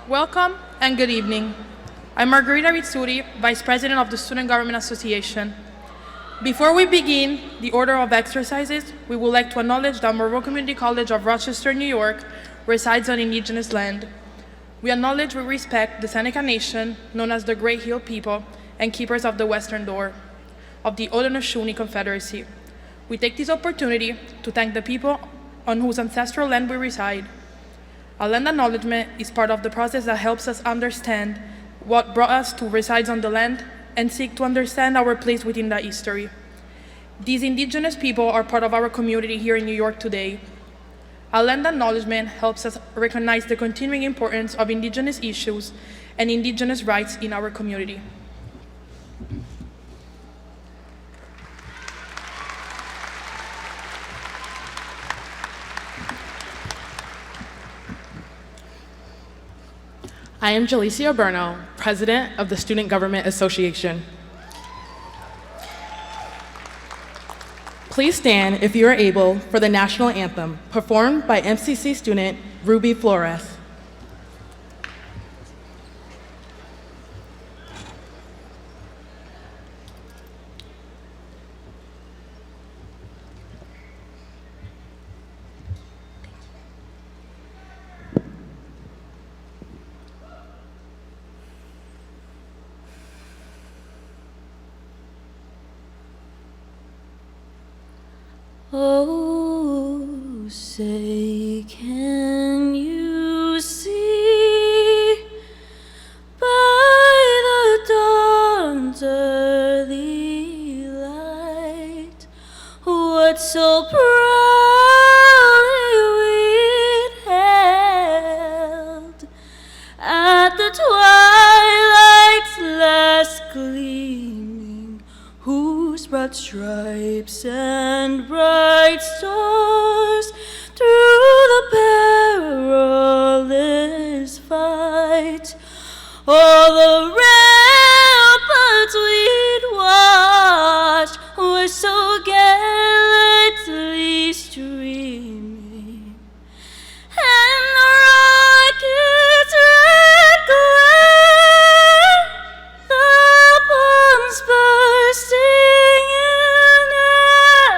Welcome and good evening. I'm Margarita Rizzuti, Vice President of the Student Government Association. Before we begin the order of exercises, we would like to acknowledge that Monroe Community College of Rochester, New York, resides on indigenous land. We acknowledge with respect the Seneca Nation, known as the Great Hill People, and keepers of the Western Door of the Haudenosaunee Confederacy. We take this opportunity to thank the people on whose ancestral land we reside. A land acknowledgement is part of the process that helps us understand what brought us to reside on the land and seek to understand our place within that history. These indigenous people are part of our community here in New York today. A land acknowledgement helps us recognize the continuing importance of indigenous issues and indigenous rights in our community. I am Jalicia Oberno, President of the Student Government Association. Please stand, if you are able, for the national anthem, performed by MCC student Ruby Flores. Oh, say, can you see by the dawn's early light what so proudly we held at the twilight's last gleaming, whose broad stripes and bright stars through the perilous fight all the ramparts we'd watched were so gallantly streaming, and the rocket's red glare, the bombs bursting in air,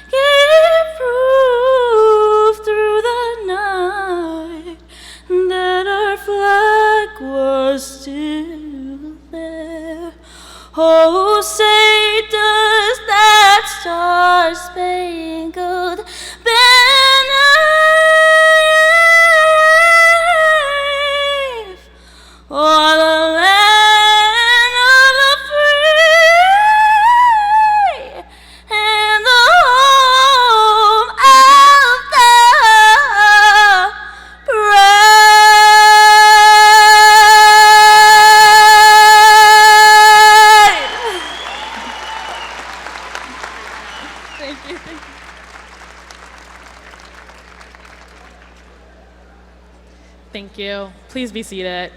gave proof through the night that our flag was still there. Oh, say does that star-spangled banner wave o'er the land of the free and the home of the brave. Thank you. Thank you. Please be seated.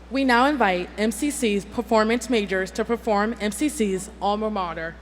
We now invite MCC's performance majors to perform MCC's alma mater.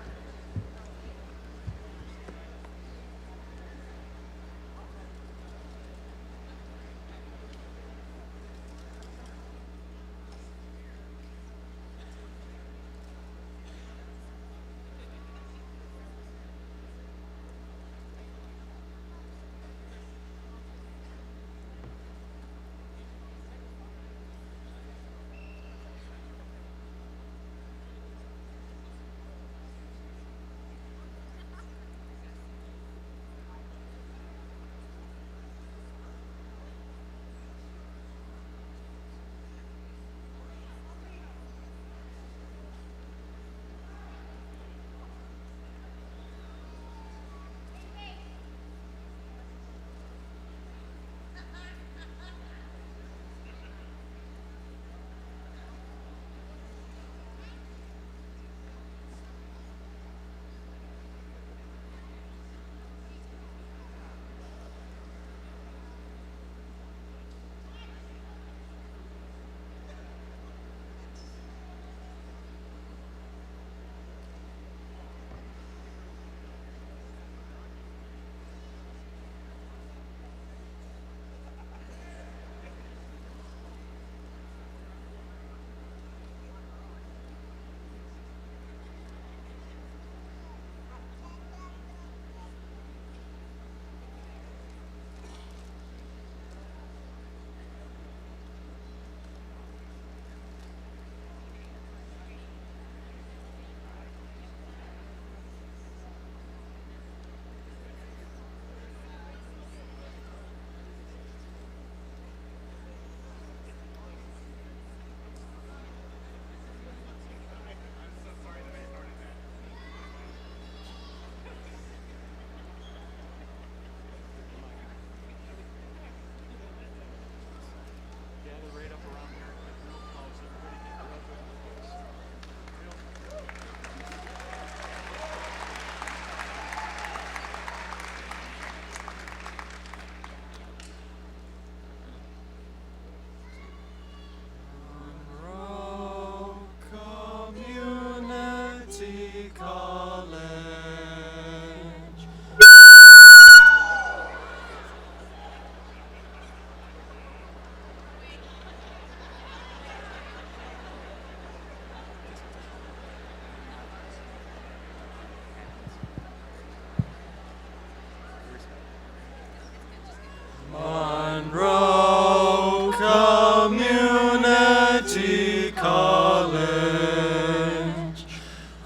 Community College,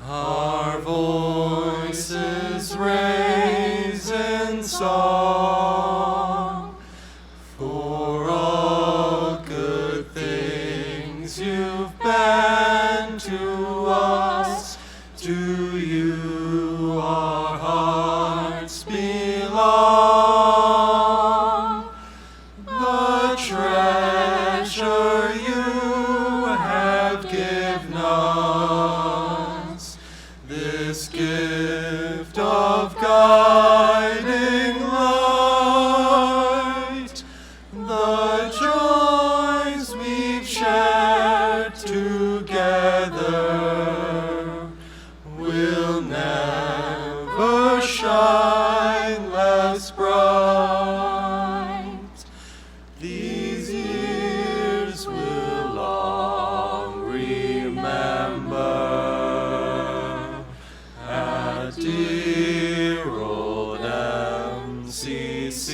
our voices raise in song for all good things you've been to us. To you our hearts belong. The treasure you have given us, this gift of guiding light, the joys we've shared together will never shine less bright. These years will long remember at dear old MCC,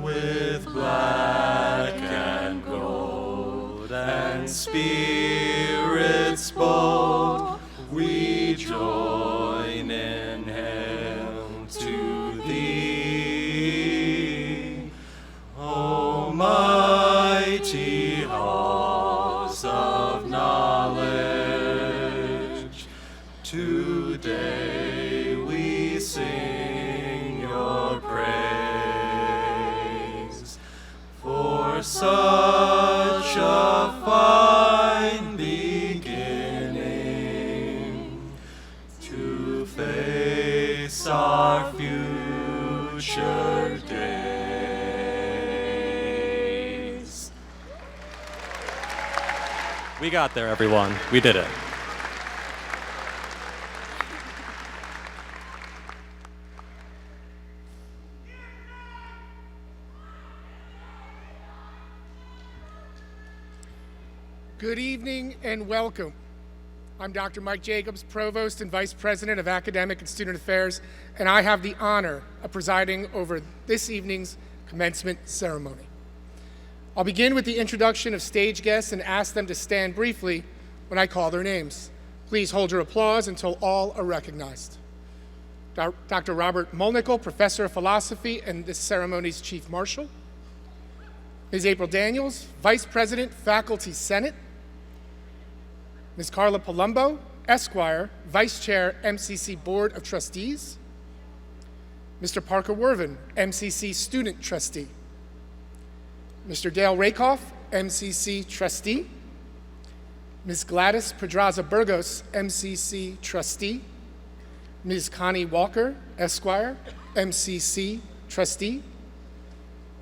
with black and gold and spirits bold, we join in hymn to thee. O mighty halls of knowledge, today we sing your praise, for such a fine beginning to face our future days. We got there, everyone. We did it. Good evening and welcome. I'm Dr. Mike Jacobs, Provost and Vice President of Academic and Student Affairs, and I have the honor of presiding over this evening's commencement ceremony. I'll begin with the introduction of stage guests and ask them to stand briefly when I call their names. Please hold your applause until all are recognized. Dr. Robert Molnickel, Professor of Philosophy and this ceremony's Chief Marshal. Ms. April Daniels, Vice President, Faculty Senate. Ms. Carla Palumbo, Esquire, Vice Chair, MCC Board of Trustees. Mr. Parker Wervin, MCC Student Trustee. Mr. Dale Rakoff, MCC Trustee. Ms. Gladys Pedraza Burgos, MCC Trustee. Ms. Connie Walker, Esquire, MCC Trustee.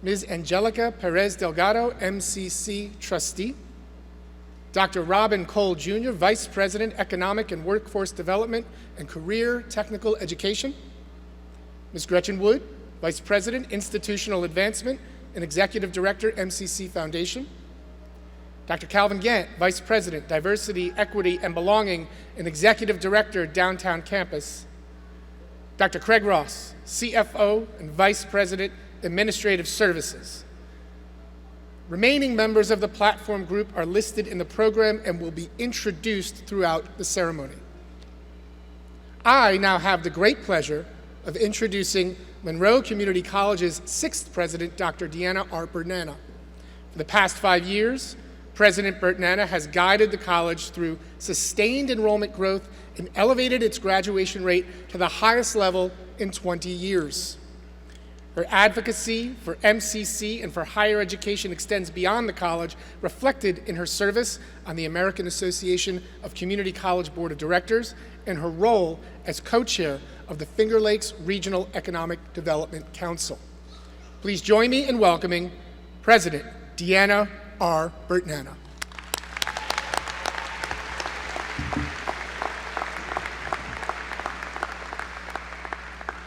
Ms. Angelica Perez Delgado, MCC Trustee. Dr. Robin Cole Jr., Vice President, Economic and Workforce Development and Career Technical Education. Ms. Gretchen Wood, Vice President, Institutional Advancement and Executive Director, MCC Foundation. Dr. Calvin Gant, Vice President, Diversity, Equity, and Belonging and Executive Director, Downtown Campus. Dr. Craig Ross, CFO and Vice President, Administrative Services. Remaining members of the platform group are listed in the program and will be introduced throughout the ceremony. I now have the great pleasure of introducing Monroe Community College's 6th president, Dr. Deanna R. Bertnana. For the past 5 years, President Bertnana has guided the college through sustained enrollment growth and elevated its graduation rate to the highest level in 20 years. Her advocacy for MCC and for higher education extends beyond the college, reflected in her service on the American Association of Community College Board of Directors and her role as co-chair of the Finger Lakes Regional Economic Development Council. Please join me in welcoming President Deanna R. Bertnana.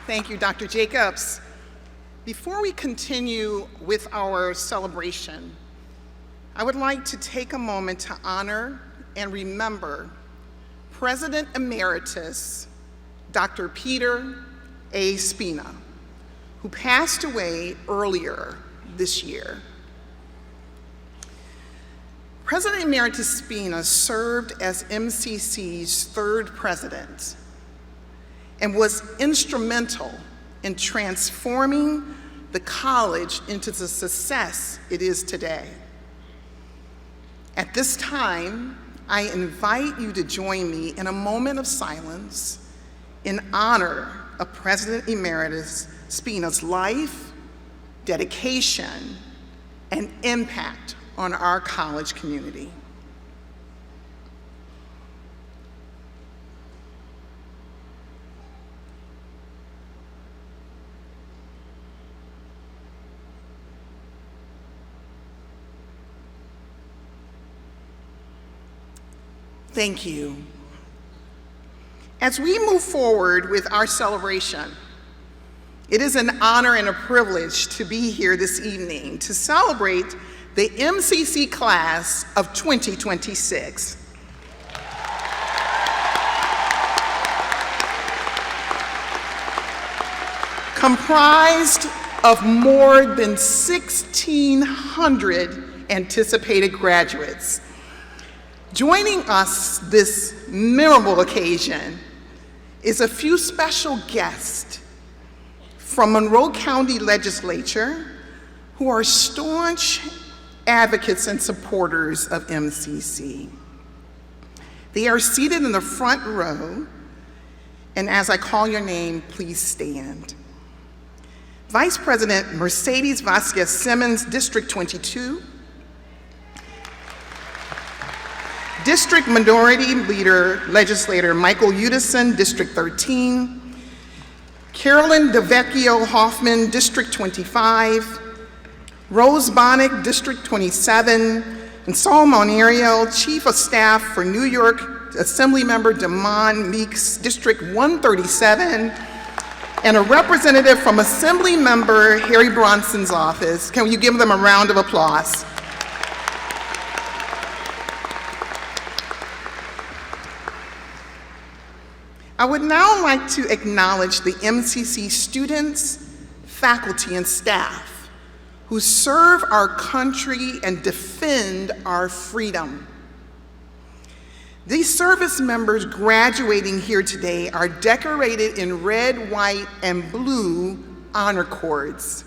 Thank you, Dr. Jacobs. Before we continue with our celebration, I would like to take a moment to honor and remember President Emeritus Dr. Peter A. Spina, who passed away earlier this year President Emeritus Spina served as MCC's third president and was instrumental in transforming the college into the success it is today. At this time, I invite you to join me in a moment of silence in honor of President Emeritus Spina's life, dedication, and impact on our college community. Thank you. As we move forward with our celebration, it is an honor and a privilege to be here this evening to celebrate the MCC class of 2026. Comprised of more than 1,600 anticipated graduates. Joining us this memorable occasion is a few special guests from Monroe County Legislature who are staunch advocates and supporters of MCC. They are seated in the front row, and as I call your name, please stand. Vice President Mercedes Vasquez Simmons, District 22. District Minority Leader, Legislator Michael Udison, District 13. Carolyn DeVecchio Hoffman, District 25. Rose Bonnick, District 27. And Saul Monariel, Chief of Staff for New York Assemblymember Damon Meeks, District 137. And a representative from Assemblymember Harry Bronson's office. Can you give them a round of applause? I would now like to acknowledge the MCC students, faculty, and staff who serve our country and defend our freedom. These service members graduating here today are decorated in red, white, and blue honor cords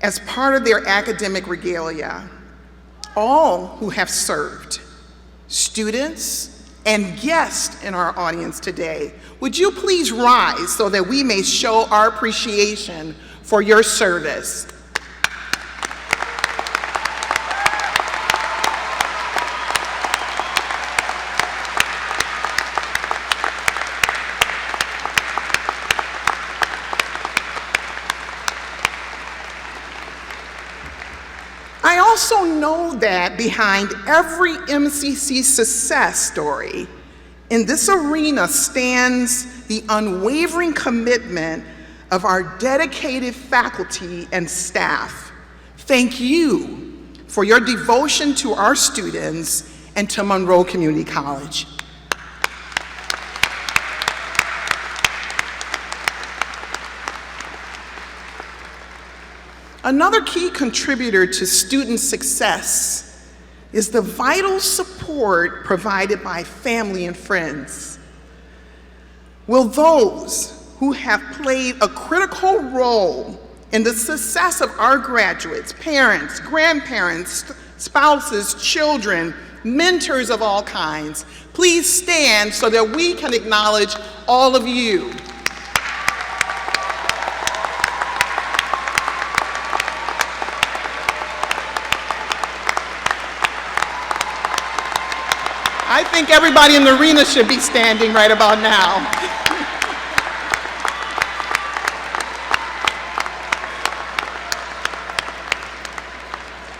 as part of their academic regalia. All who have served, students, and guests in our audience today, would you please rise so that we may show our appreciation for your service? I also know that behind every MCC success story in this arena stands the unwavering commitment of our dedicated faculty and staff. Thank you for your devotion to our students and to Monroe Community College. Another key contributor to student success is the vital support provided by family and friends. Will those who have played a critical role in the success of our graduates, parents, grandparents, spouses, children, mentors of all kinds, please stand so that we can acknowledge all of you. I think everybody in the arena should be standing right about now.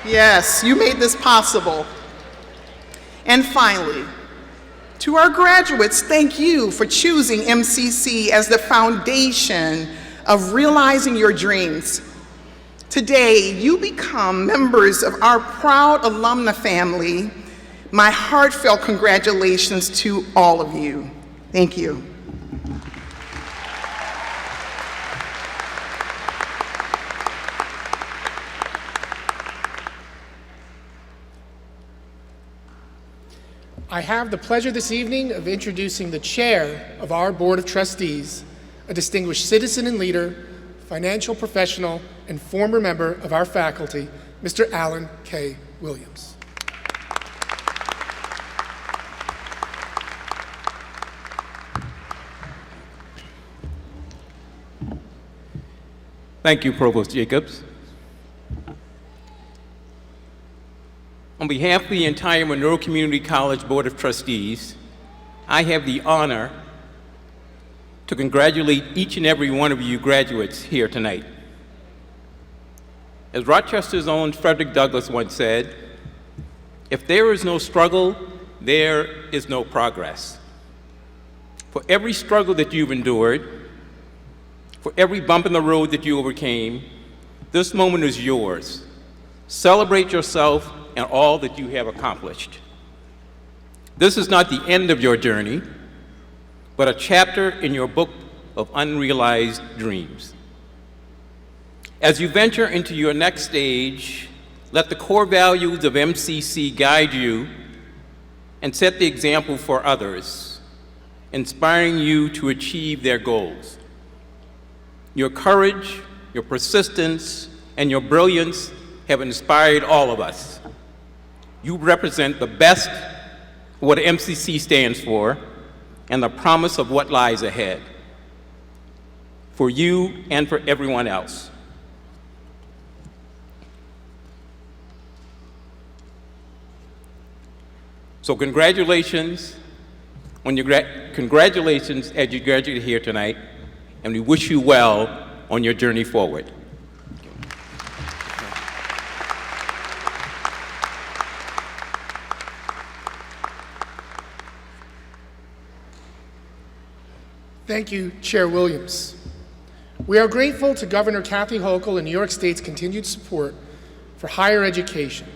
Yes, you made this possible. And finally, to our graduates, thank you for choosing MCC as the foundation of realizing your dreams. Today, you become members of our proud alumna family. My heartfelt congratulations to all of you. Thank you. I have the pleasure this evening of introducing the chair of our Board of Trustees, a distinguished citizen and leader, financial professional, and former member of our faculty, Mr. Alan K. Williams. Thank you, Provost Jacobs. On behalf of the entire Monroe Community College Board of Trustees, I have the honor to congratulate each and every one of you graduates here tonight. As Rochester's own Frederick Douglass once said, if there is no struggle, there is no progress. For every struggle that you've endured, for every bump in the road that you overcame, this moment is yours. Celebrate yourself and all that you have accomplished. This is not the end of your journey, but a chapter in your book of unrealized dreams. As you venture into your next stage, let the core values of MCC guide you and set the example for others, inspiring you to achieve their goals. Your courage, your persistence, and your brilliance have inspired all of us. You represent the best of what MCC stands for and the promise of what lies ahead for you and for everyone else. So congratulations as you graduate here tonight, and we wish you well on your journey forward. Thank you, Chair Williams. We are grateful to Governor Kathy Hochul and New York State's continued support for higher education.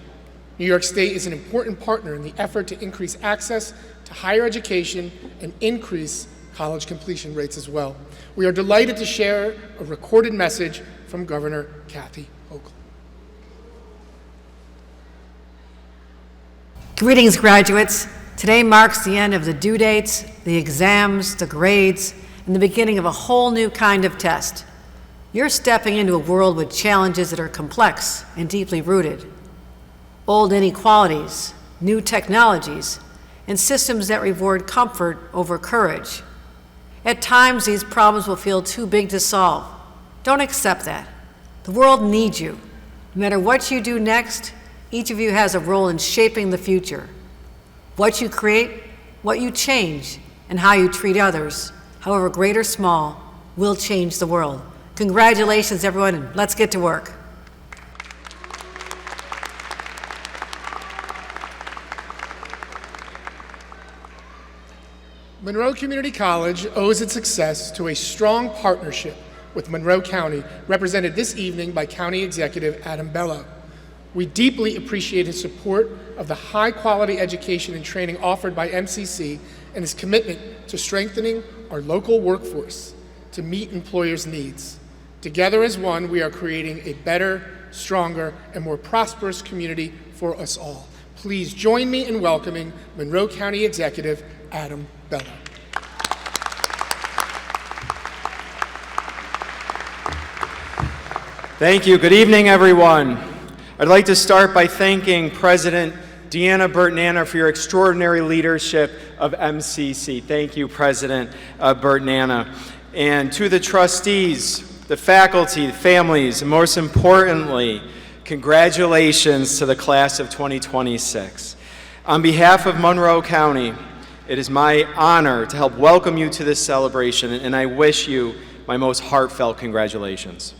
New York State is an important partner in the effort to increase access to higher education and increase college completion rates as well. We are delighted to share a recorded message from Governor Kathy Hochul. Greetings, graduates. Today marks the end of the due dates, the exams, the grades, and the beginning of a whole new kind of test. You're stepping into a world with challenges that are complex and deeply rooted. Old inequalities, new technologies, and systems that reward comfort over courage. At times, these problems will feel too big to solve. Don't accept that. The world needs you. No matter what you do next, each of you has a role in shaping the future. What you create, what you change, and how you treat others, however great or small, will change the world. Congratulations, everyone, and let's get to work. Monroe Community College owes its success to a strong partnership with Monroe County, represented this evening by County Executive Adam Bello. We deeply appreciate his support of the high-quality education and training offered by MCC and his commitment to strengthening our local workforce to meet employers' needs. Together as one, we are creating a better, stronger, and more prosperous community for us all. Please join me in welcoming Monroe County Executive Adam Bello. Thank you. Good evening, everyone. I'd like to start by thanking President Deanna Burton-Anna for your extraordinary leadership of MCC. Thank you, President Burton-Anna. And to the trustees, the faculty, the families, and most importantly, congratulations to the class of 2026. On behalf of Monroe County, it is my honor to help welcome you to this celebration, and I wish you my most heartfelt congratulations.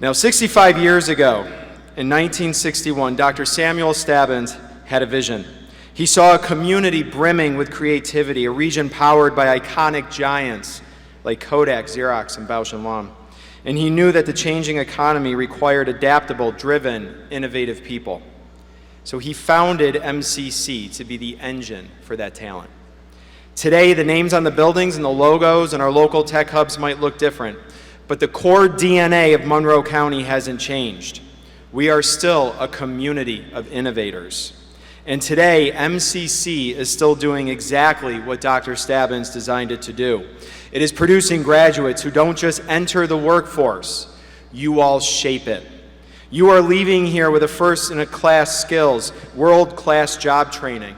Now, 65 years ago, in 1961, Dr. Samuel Stabbins had a vision. He saw a community brimming with creativity, a region powered by iconic giants like Kodak, Xerox, and Bausch & Lomb. And he knew that the changing economy required adaptable, driven, innovative people. So he founded MCC to be the engine for that talent. Today, the names on the buildings and the logos and our local tech hubs might look different, but the core DNA of Monroe County hasn't changed. We are still a community of innovators. And today, MCC is still doing exactly what Dr. Stabbins designed it to do. It is producing graduates who don't just enter the workforce, you all shape it. You are leaving here with a first-in-a-class skills, world-class job training.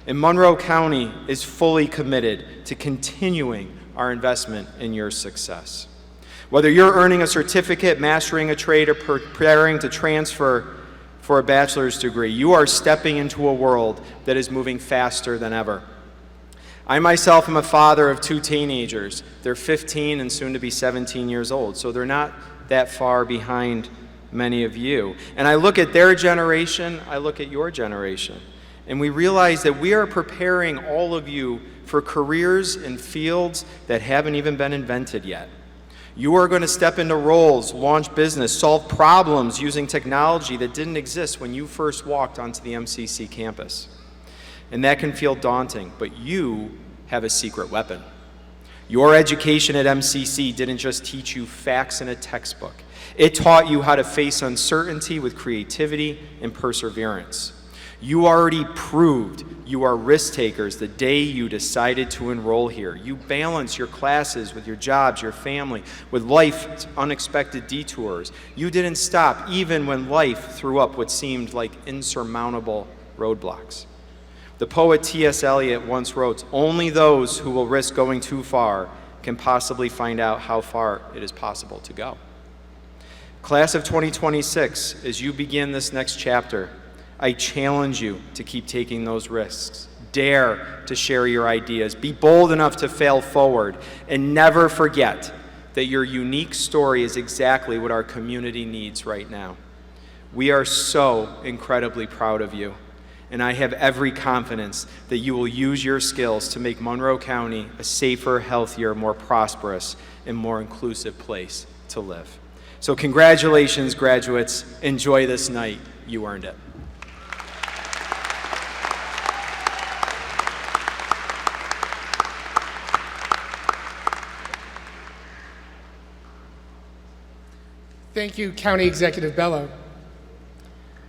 And Monroe County is fully committed to continuing our investment in your success. Whether you're earning a certificate, mastering a trade, or preparing to transfer for a bachelor's degree, you are stepping into a world that is moving faster than ever. I myself am a father of 2 teenagers. They're 15 and soon to be 17 years old, so they're not that far behind many of you. And I look at their generation, I look at your generation, and we realize that we are preparing all of you for careers in fields that haven't even been invented yet. You are going to step into roles, launch business, solve problems using technology that didn't exist when you first walked onto the MCC campus. And that can feel daunting, but you have a secret weapon. Your education at MCC didn't just teach you facts in a textbook. It taught you how to face uncertainty with creativity and perseverance. You already proved you are risk takers the day you decided to enroll here. You balance your classes with your jobs, your family, with life's unexpected detours. You didn't stop even when life threw up what seemed like insurmountable roadblocks. The poet T.S. Eliot once wrote, "Only those who will risk going too far can possibly find out how far it is possible to go." Class of 2026, as you begin this next chapter, I challenge you to keep taking those risks. Dare to share your ideas. Be bold enough to fail forward. And never forget that your unique story is exactly what our community needs right now. We are so incredibly proud of you. And I have every confidence that you will use your skills to make Monroe County a safer, healthier, more prosperous, and more inclusive place to live. So congratulations, graduates. Enjoy this night. You earned it. Thank you, County Executive Bello.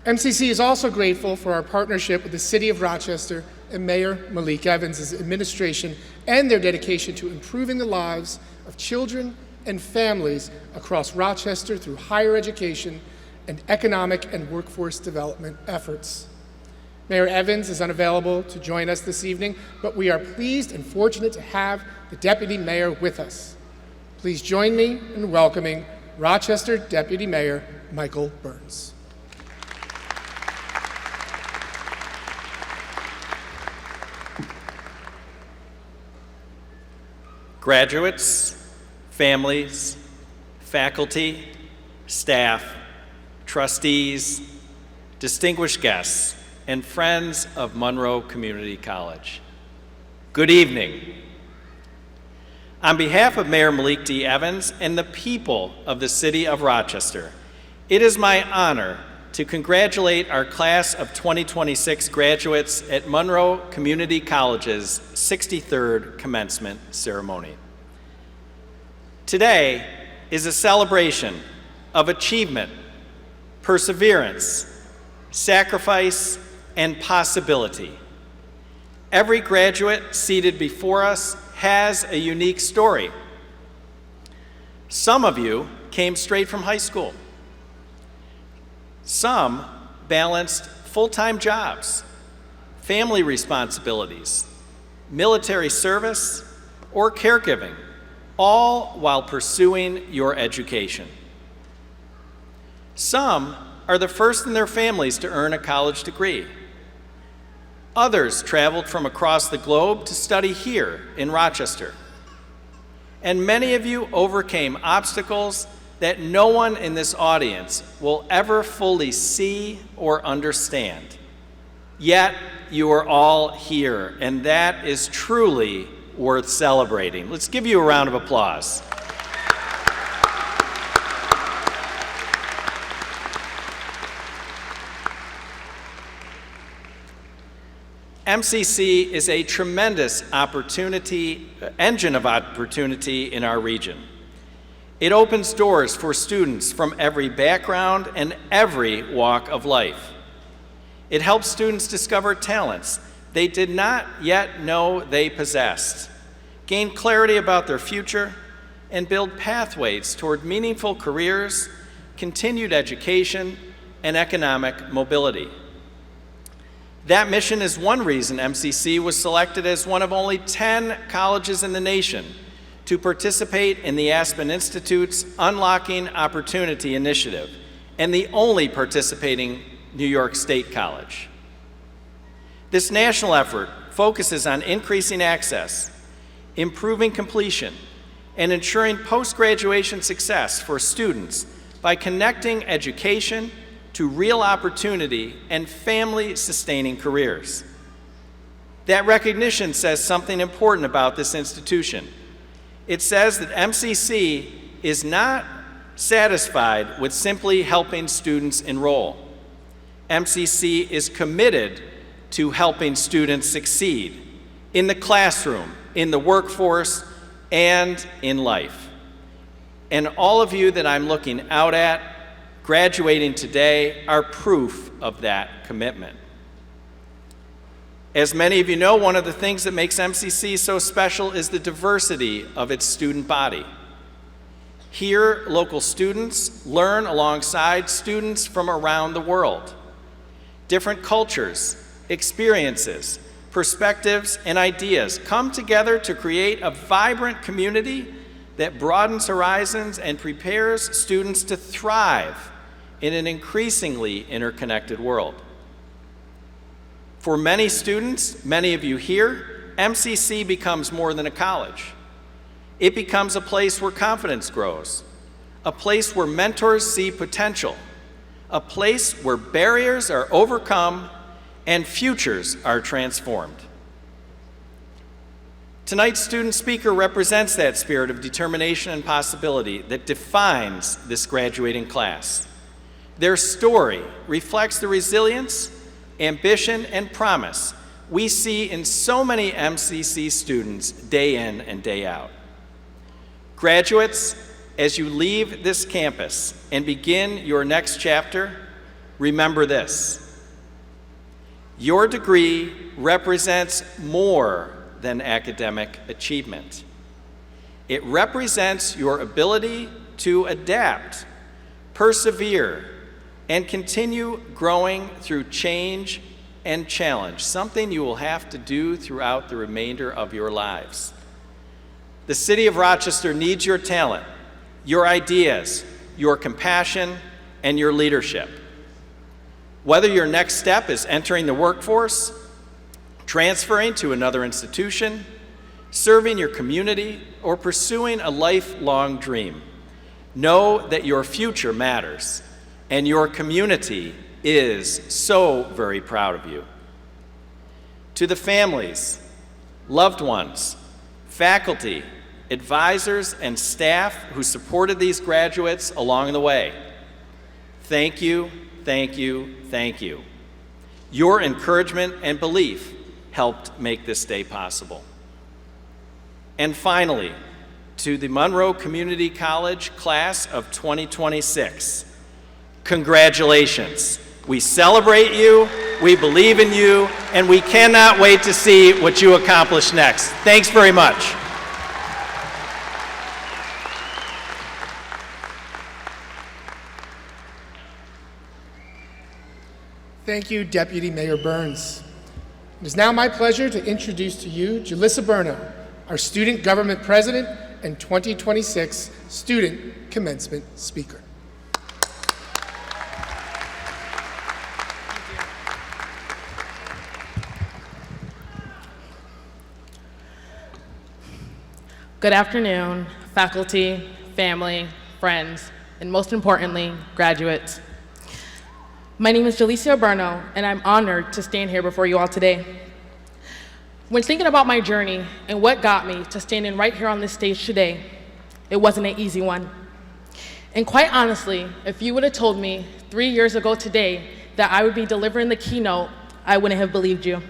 MCC is also grateful for our partnership with the City of Rochester and Mayor Malik Evans' administration and their dedication to improving the lives of children and families across Rochester through higher education and economic and workforce development efforts. Mayor Evans is unavailable to join us this evening, but we are pleased and fortunate to have the Deputy Mayor with us. Please join me in welcoming Rochester Deputy Mayor Michael Burns. Graduates, families, faculty, staff, trustees, distinguished guests, and friends of Monroe Community College. Good evening. On behalf of Mayor Malik D. Evans and the people of the City of Rochester, it is my honor to congratulate our class of 2026 graduates at Monroe Community College's 63rd commencement ceremony. Today is a celebration of achievement, perseverance, sacrifice, and possibility. Every graduate seated before us has a unique story. Some of you came straight from high school. Some balanced full-time jobs, family responsibilities, military service, or caregiving, all while pursuing your education. Some are the first in their families to earn a college degree. Others traveled from across the globe to study here in Rochester. And many of you overcame obstacles that no one in this audience will ever fully see or understand. Yet you are all here, and that is truly worth celebrating. Let's give you a round of applause. MCC is a tremendous engine of opportunity in our region. It opens doors for students from every background and every walk of life. It helps students discover talents they did not yet know they possessed, gain clarity about their future, and build pathways toward meaningful careers, continued education, and economic mobility. That mission is one reason MCC was selected as one of only 10 colleges in the nation to participate in the Aspen Institute's Unlocking Opportunity Initiative, and the only participating New York State college. This national effort focuses on increasing access, improving completion, and ensuring post-graduation success for students by connecting education to real opportunity and family-sustaining careers. That recognition says something important about this institution. It says that MCC is not satisfied with simply helping students enroll. MCC is committed to helping students succeed in the classroom, in the workforce, and in life. And all of you that I'm looking out at, graduating today, are proof of that commitment. As many of you know, one of the things that makes MCC so special is the diversity of its student body. Here, local students learn alongside students from around the world. Different cultures, experiences, perspectives, and ideas come together to create a vibrant community that broadens horizons and prepares students to thrive in an increasingly interconnected world. For many students, many of you here, MCC becomes more than a college. It becomes a place where confidence grows, a place where mentors see potential, a place where barriers are overcome and futures are transformed. Tonight's student speaker represents that spirit of determination and possibility that defines this graduating class. Their story reflects the resilience, ambition, and promise we see in so many MCC students day in and day out. Graduates, as you leave this campus and begin your next chapter, remember this: your degree represents more than academic achievement. It represents your ability to adapt, persevere, and continue growing through change and challenge, something you will have to do throughout the remainder of your lives. The city of Rochester needs your talent, your ideas, your compassion, and your leadership. Whether your next step is entering the workforce, transferring to another institution, serving your community, or pursuing a lifelong dream, know that your future matters, and your community is so very proud of you. To the families, loved ones, faculty, advisors, and staff who supported these graduates along the way, thank you, thank you, thank you. Your encouragement and belief helped make this day possible. And finally, to the Monroe Community College class of 2026, congratulations. We celebrate you, we believe in you, and we cannot wait to see what you accomplish next. Thanks very much. Thank you, Deputy Mayor Burns. It is now my pleasure to introduce to you Jalissa Burno, our Student Government President and 2026 Student Commencement Speaker. Good afternoon, faculty, family, friends, and most importantly, graduates. My name is Jalissa Burno, and I'm honored to stand here before you all today. When thinking about my journey and what got me to standing right here on this stage today, it wasn't an easy one. And quite honestly, if you would have told me 3 years ago today that I would be delivering the keynote, I wouldn't have believed you.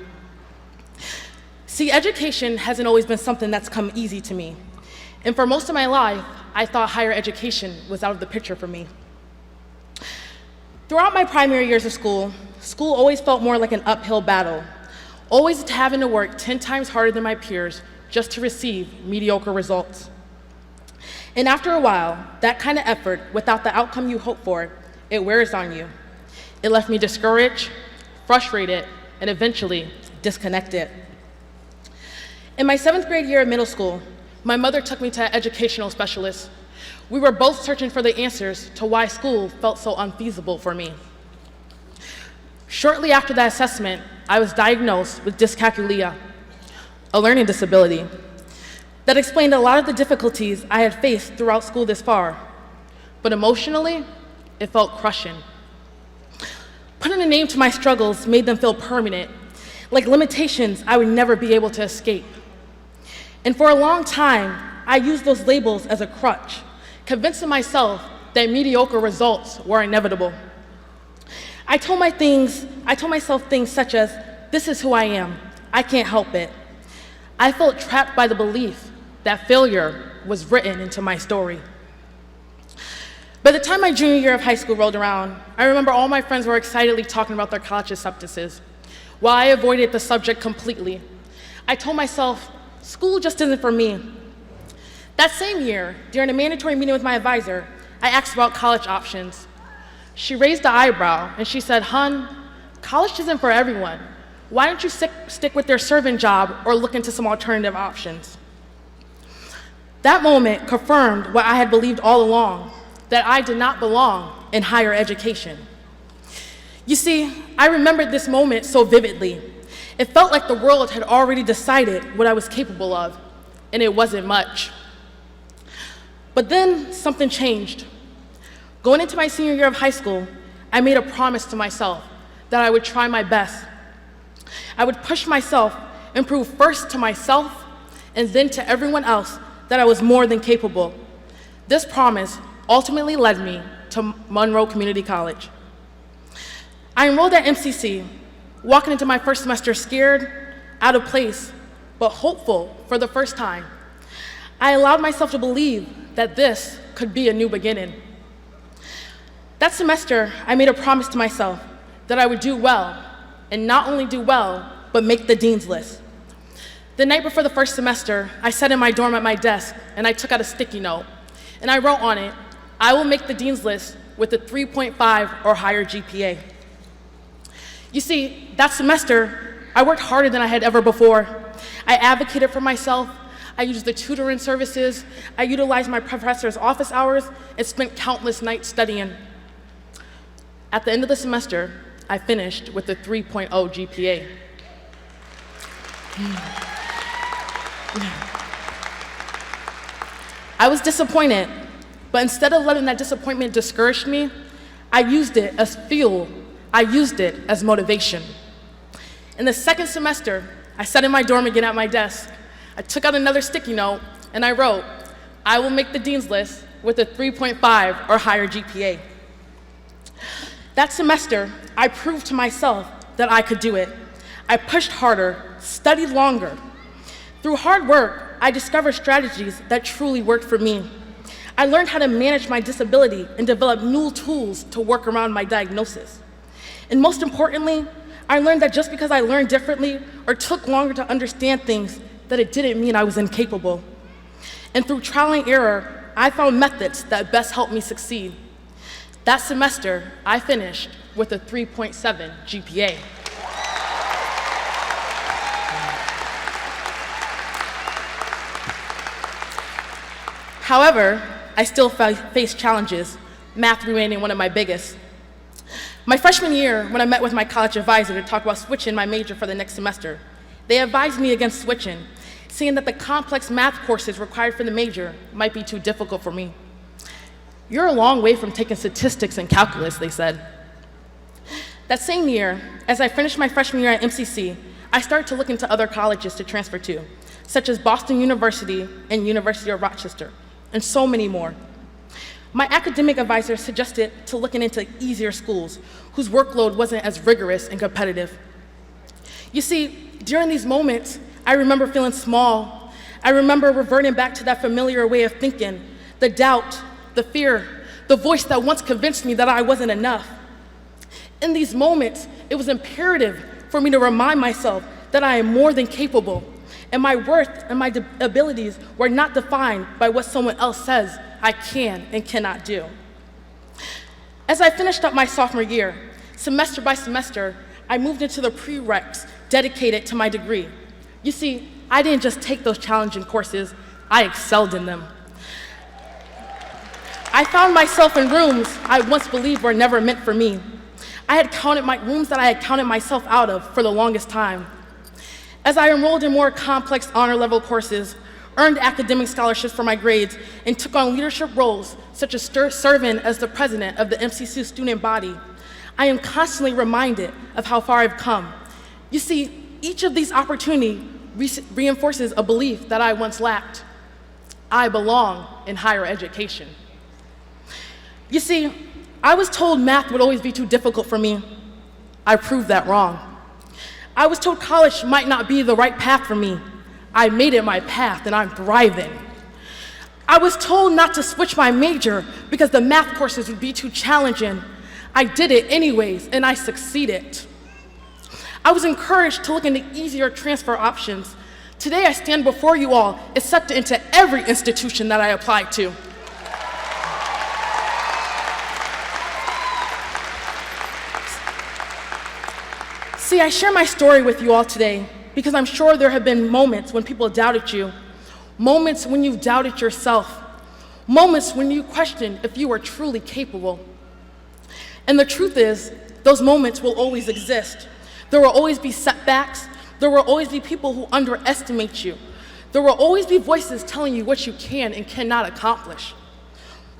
See, education hasn't always been something that's come easy to me. And for most of my life, I thought higher education was out of the picture for me. Throughout my primary years of school, school always felt more like an uphill battle, always having to work 10 times harder than my peers just to receive mediocre results. And after a while, that kind of effort, without the outcome you hope for, it wears on you. It left me discouraged, frustrated, and eventually disconnected. In my 7th grade year of middle school, my mother took me to an educational specialist. We were both searching for the answers to why school felt so unfeasible for me. Shortly after that assessment, I was diagnosed with dyscalculia, a learning disability that explained a lot of the difficulties I had faced throughout school this far. But emotionally, it felt crushing. Putting a name to my struggles made them feel permanent, like limitations I would never be able to escape. And for a long time, I used those labels as a crutch, convincing myself that mediocre results were inevitable. I told myself things such as, "This is who I am, I can't help it." I felt trapped by the belief that failure was written into my story. By the time my junior year of high school rolled around, I remember all my friends were excitedly talking about their college acceptances, while I avoided the subject completely. I told myself, school just isn't for me. That same year, during a mandatory meeting with my advisor, I asked about college options. She raised an eyebrow and she said, "Hun, college isn't for everyone. Why don't you stick with your servant job or look into some alternative options?" That moment confirmed what I had believed all along, that I did not belong in higher education. You see, I remembered this moment so vividly. It felt like the world had already decided what I was capable of, and it wasn't much. But then something changed. Going into my senior year of high school, I made a promise to myself that I would try my best. I would push myself and prove first to myself and then to everyone else that I was more than capable. This promise ultimately led me to Monroe Community College. I enrolled at MCC, walking into my first semester scared, out of place, but hopeful for the first time. I allowed myself to believe that this could be a new beginning. That semester, I made a promise to myself that I would do well, and not only do well, but make the dean's list. The night before the first semester, I sat in my dorm at my desk, and I took out a sticky note, and I wrote on it, "I will make the dean's list with a 3.5 or higher GPA." You see, that semester, I worked harder than I had ever before. I advocated for myself, I used the tutoring services, I utilized my professor's office hours, and spent countless nights studying. At the end of the semester, I finished with a 3.0 GPA. I was disappointed, but instead of letting that disappointment discourage me, I used it as fuel. I used it as motivation. In the second semester, I sat in my dorm again at my desk. I took out another sticky note, and I wrote, "I will make the dean's list with a 3.5 or higher GPA." That semester, I proved to myself that I could do it. I pushed harder, studied longer. Through hard work, I discovered strategies that truly worked for me. I learned how to manage my disability and develop new tools to work around my diagnosis. And most importantly, I learned that just because I learned differently or took longer to understand things, that it didn't mean I was incapable. And through trial and error, I found methods that best helped me succeed. That semester, I finished with a 3.7 GPA. However, I still faced challenges, math remaining one of my biggest. My freshman year, when I met with my college advisor to talk about switching my major for the next semester, they advised me against switching, saying that the complex math courses required for the major might be too difficult for me. "You're a long way from taking statistics and calculus," they said. That same year, as I finished my freshman year at MCC, I started to look into other colleges to transfer to, such as Boston University and University of Rochester, and so many more. My academic advisor suggested to looking into easier schools whose workload wasn't as rigorous and competitive. You see, during these moments, I remember feeling small. I remember reverting back to that familiar way of thinking, the doubt, the fear, the voice that once convinced me that I wasn't enough. In these moments, it was imperative for me to remind myself that I am more than capable, and my worth and my abilities were not defined by what someone else says I can and cannot do. As I finished up my sophomore year, semester by semester, I moved into the prereqs dedicated to my degree. You see, I didn't just take those challenging courses, I excelled in them. I found myself in rooms I once believed were never meant for me. I had counted my rooms that I had counted myself out of for the longest time. As I enrolled in more complex honor level courses, earned academic scholarships for my grades, and took on leadership roles such as serving as the president of the MCC student body, I am constantly reminded of how far I've come. You see, each of these opportunities reinforces a belief that I once lacked. I belong in higher education. You see, I was told math would always be too difficult for me. I proved that wrong. I was told college might not be the right path for me. I made it my path and I'm thriving. I was told not to switch my major because the math courses would be too challenging. I did it anyways and I succeeded. I was encouraged to look into easier transfer options. Today I stand before you all accepted into every institution that I applied to. See, I share my story with you all today because I'm sure there have been moments when people doubted you, moments when you've doubted yourself, moments when you questioned if you were truly capable. And the truth is, those moments will always exist. There will always be setbacks. There will always be people who underestimate you. There will always be voices telling you what you can and cannot accomplish.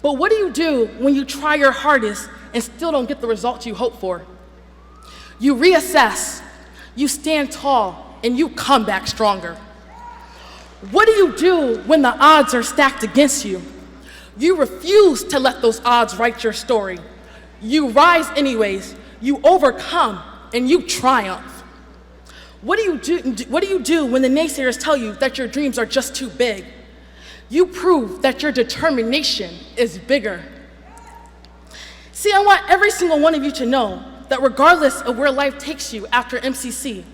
But what do you do when you try your hardest and still don't get the results you hope for? You reassess, you stand tall, and you come back stronger. What do you do when the odds are stacked against you? You refuse to let those odds write your story. You rise anyways, you overcome, and you triumph. What do you do when the naysayers tell you that your dreams are just too big? You prove that your determination is bigger. See, I want every single one of you to know that regardless of where life takes you after MCC,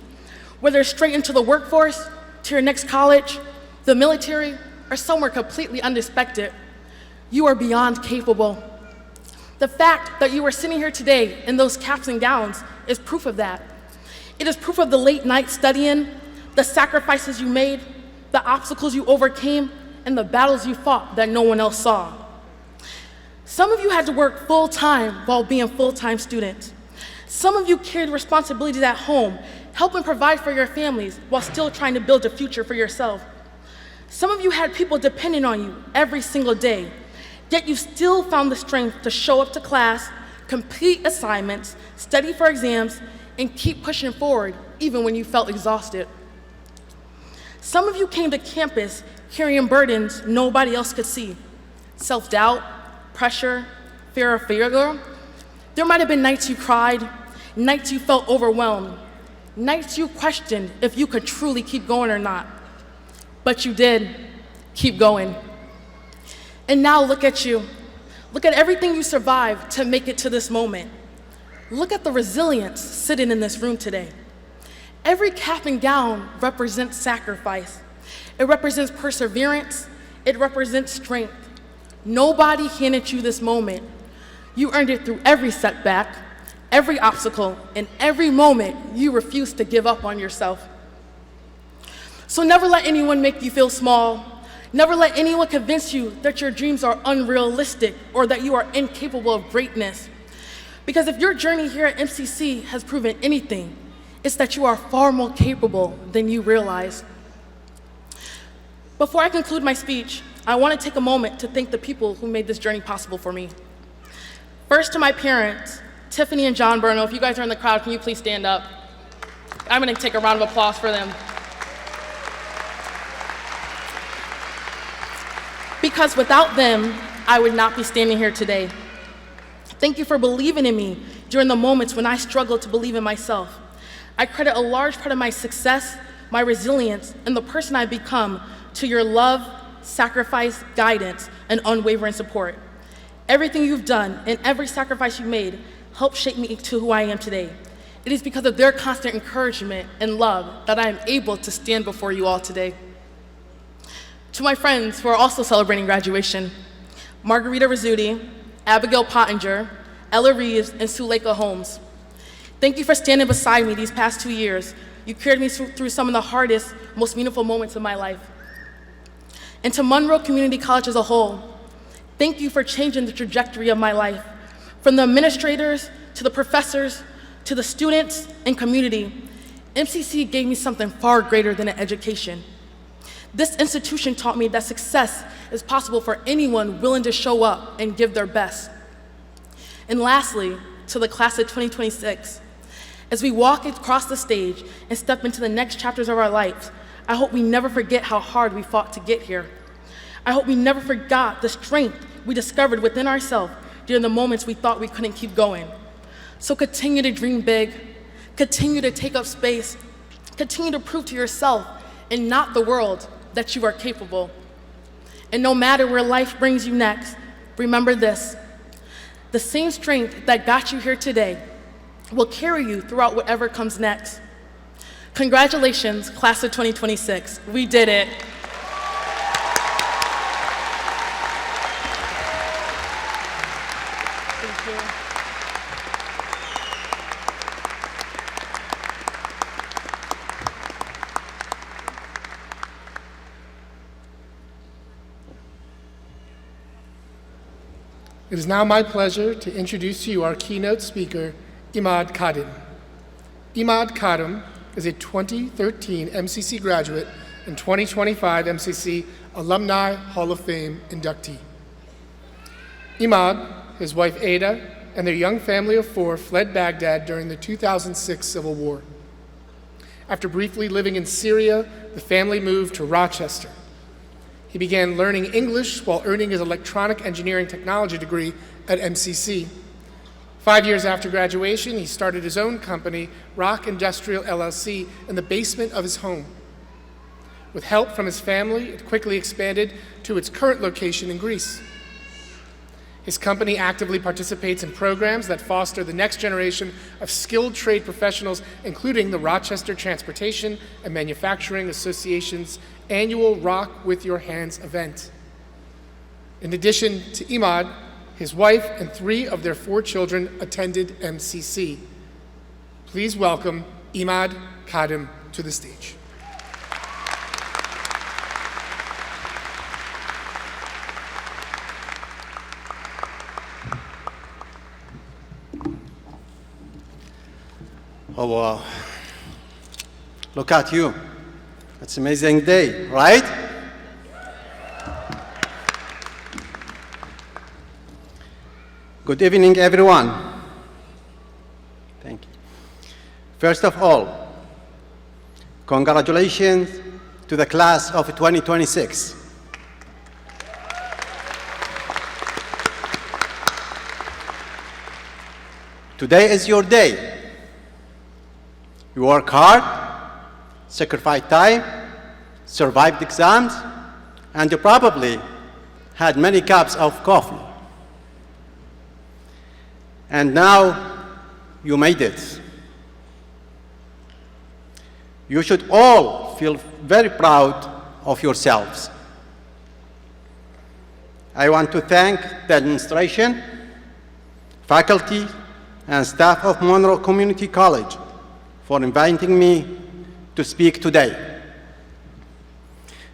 whether straight into the workforce, to your next college, the military, or somewhere completely unexpected, you are beyond capable. The fact that you are sitting here today in those caps and gowns is proof of that. It is proof of the late night studying, the sacrifices you made, the obstacles you overcame, and the battles you fought that no one else saw. Some of you had to work full-time while being full-time students. Some of you carried responsibilities at home, helping provide for your families while still trying to build a future for yourself. Some of you had people depending on you every single day, yet you still found the strength to show up to class, complete assignments, study for exams, and keep pushing forward even when you felt exhausted. Some of you came to campus carrying burdens nobody else could see. Self-doubt, pressure, fear of failure. There might have been nights you cried, nights you felt overwhelmed, nights you questioned if you could truly keep going or not. But you did keep going. And now look at you. Look at everything you survived to make it to this moment. Look at the resilience sitting in this room today. Every cap and gown represents sacrifice. It represents perseverance. It represents strength. Nobody handed you this moment. You earned it through every setback, every obstacle, and every moment you refused to give up on yourself. So never let anyone make you feel small. Never let anyone convince you that your dreams are unrealistic or that you are incapable of greatness. Because if your journey here at MCC has proven anything, it's that you are far more capable than you realize. Before I conclude my speech, I want to take a moment to thank the people who made this journey possible for me. First, to my parents, Tiffany and John Burno. If you guys are in the crowd, can you please stand up? I'm going to take a round of applause for them. Because without them, I would not be standing here today. Thank you for believing in me during the moments when I struggled to believe in myself. I credit a large part of my success, my resilience, and the person I've become to your love, sacrifice, guidance, and unwavering support. Everything you've done and every sacrifice you made helped shape me to who I am today. It is because of their constant encouragement and love that I am able to stand before you all today. To my friends who are also celebrating graduation, Margarita Rizzuti, Abigail Pottinger, Ella Reeves, and Suleika Holmes. Thank you for standing beside me these past 2 years. You carried me through some of the hardest, most meaningful moments of my life. And to Monroe Community College as a whole, thank you for changing the trajectory of my life. From the administrators, to the professors, to the students and community, MCC gave me something far greater than an education. This institution taught me that success is possible for anyone willing to show up and give their best. And lastly, to the class of 2026, as we walk across the stage and step into the next chapters of our lives, I hope we never forget how hard we fought to get here. I hope we never forgot the strength we discovered within ourselves during the moments we thought we couldn't keep going. So continue to dream big, continue to take up space, continue to prove to yourself and not the world that you are capable. And no matter where life brings you next, remember this: the same strength that got you here today will carry you throughout whatever comes next. Congratulations, class of 2026. We did it. Thank you. It is now my pleasure to introduce to you our keynote speaker, Imad Kadim. Imad Kadim is a 2013 MCC graduate and 2025 MCC Alumni Hall of Fame inductee. Imad, his wife Ada, and their young family of 4 fled Baghdad during the 2006 Civil War. After briefly living in Syria, the family moved to Rochester. He began learning English while earning his electronic engineering technology degree at MCC. 5 years after graduation, he started his own company, Rock Industrial LLC, in the basement of his home. With help from his family, it quickly expanded to its current location in Greece. His company actively participates in programs that foster the next generation of skilled trade professionals, including the Rochester Transportation and Manufacturing Association's annual Rock with Your Hands event. In addition to Imad, his wife and 3 of their 4 children attended MCC. Please welcome Imad Kadim to the stage. Oh, wow. Look at you. It's an amazing day, right? Good evening, everyone. Thank you. First of all, congratulations to the class of 2026. Today is your day. You work hard, sacrifice time, survived exams, and you probably had many cups of coffee. And now you made it. You should all feel very proud of yourselves. I want to thank the administration, faculty, and staff of Monroe Community College for inviting me to speak today.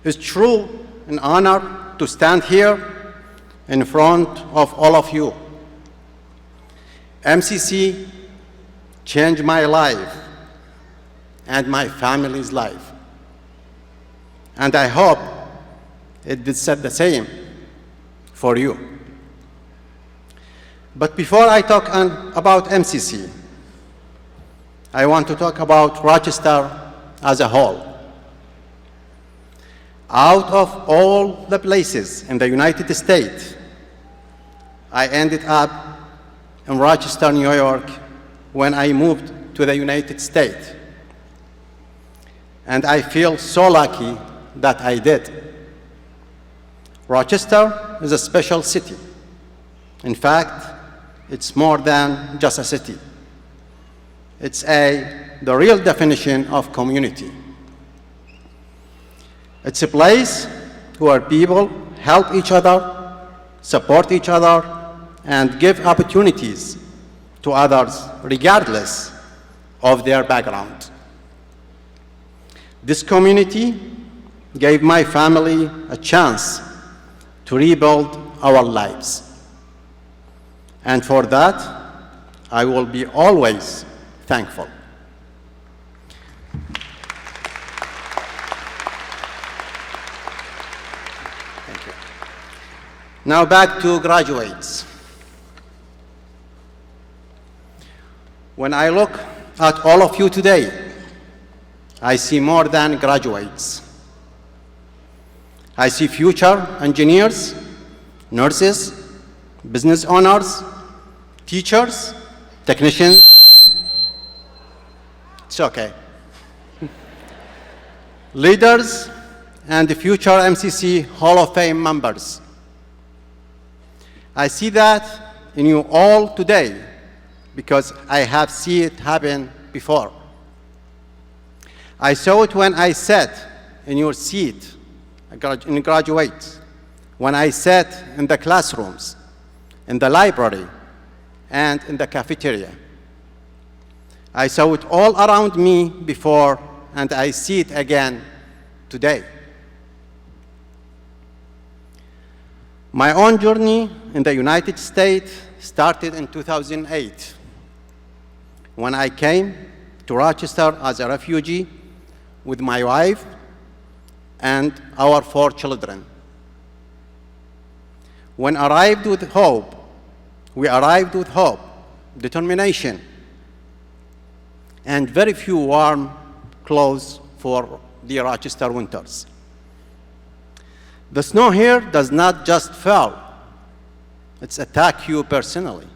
It's true an honor to stand here in front of all of you. MCC changed my life and my family's life. And I hope it did set the same for you. But before I talk about MCC, I want to talk about Rochester as a whole. Out of all the places in the United States, I ended up in Rochester, New York, when I moved to the United States. And I feel so lucky that I did. Rochester is a special city. In fact, It's more than just a city. It's the real definition of community. It's a place where people help each other, support each other, and give opportunities to others regardless of their background. This community gave my family a chance to rebuild our lives. And for that, I will be always thankful. Thank you. Now back to graduates. When I look at all of you today, I see more than graduates. I see future engineers, nurses, business owners, teachers, technicians. It's okay. Leaders and future MCC Hall of Fame members. I see that in you all today because I have seen it happen before. I saw it when I sat in your seat in graduate, when I sat in the classrooms, in the library, and in the cafeteria. I saw it all around me before, and I see it again today. My own journey in the United States started in 2008, when I came to Rochester as a refugee with my wife and our 4 children. When arrived with hope, we arrived with hope, determination, and very few warm clothes for the Rochester winters. The snow here does not just fall, it's attack you personally.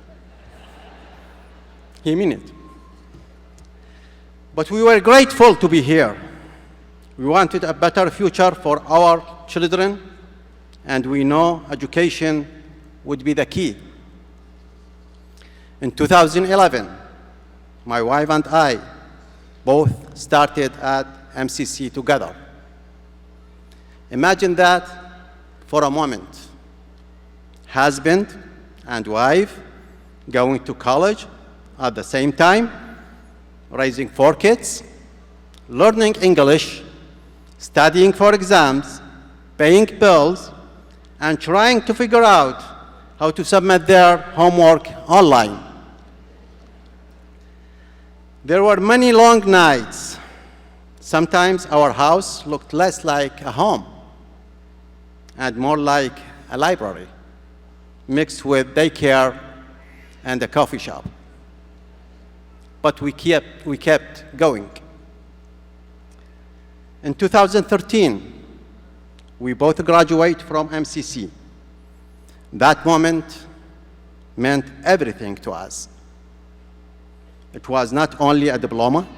He mean it. But we were grateful to be here. We wanted a better future for our children, and we know education would be the key. In 2011, my wife and I both started at MCC together. Imagine that for a moment. Husband and wife going to college at the same time, raising 4 kids, learning English, studying for exams, paying bills, and trying to figure out how to submit their homework online. There were many long nights. Sometimes our house looked less like a home and more like a library, mixed with daycare and a coffee shop. But we kept going. In 2013, we both graduated from MCC. That moment meant everything to us. It was not only a diploma,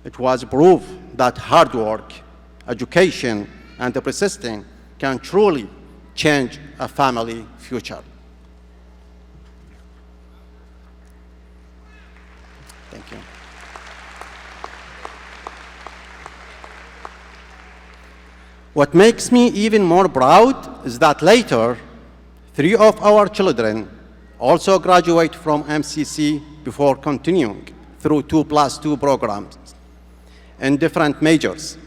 it was proof that hard work, education, and persistence can truly change a family future. Thank you. What makes me even more proud is that later, 3 of our children also graduate from MCC before continuing through 2+2 programs in different majors.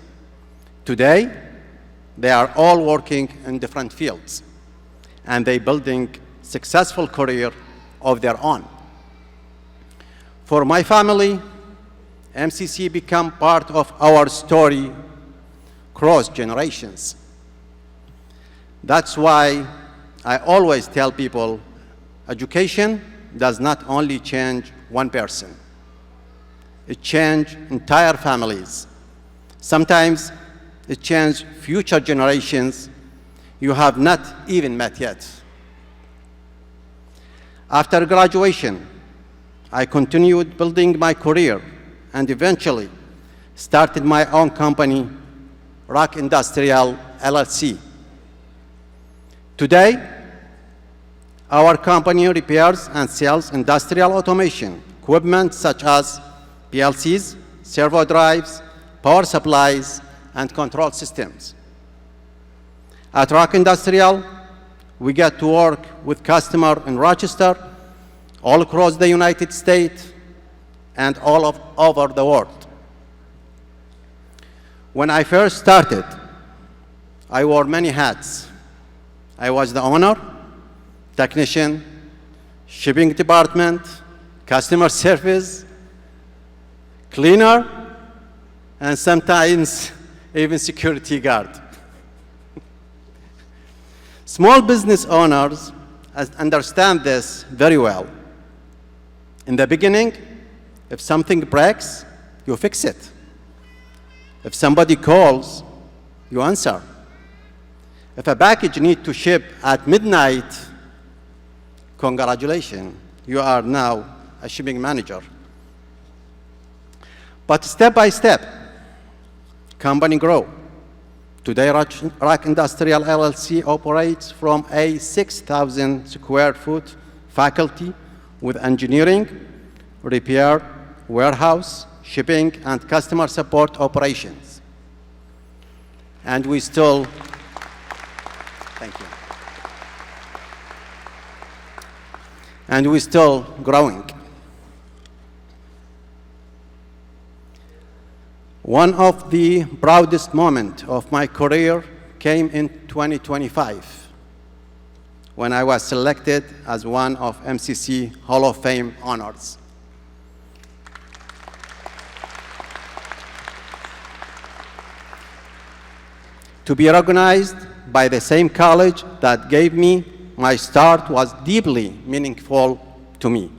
Today, they are all working in different fields, and they building successful career of their own. For my family, MCC become part of our story cross generations. That's why I always tell people, education does not only change one person, it changes entire families. Sometimes it changes future generations you have not even met yet. After graduation, I continued building my career and eventually started my own company, Rock Industrial LLC. Today, Our company repairs and sells industrial automation equipment such as PLCs, servo drives, power supplies, and control systems. At Rock Industrial, we get to work with customers in Rochester, all across the United States, and over the world. When I first started, I wore many hats. I was the owner, technician, shipping department, customer service, cleaner, and sometimes even security guard. Small business owners understand this very well. In the beginning, if something breaks, you fix it. If somebody calls, you answer. If a package needs to ship at midnight, congratulations, you are now a shipping manager. But step by step, company grow. Today, Rock Industrial LLC operates from a 6,000 square foot faculty with engineering, repair, warehouse, shipping, and customer support operations. And we still, thank you. And we're still growing. One of the proudest moments of my career came in 2025, when I was selected as one of MCC Hall of Fame honors. To be recognized by the same college that gave me my start was deeply meaningful to me.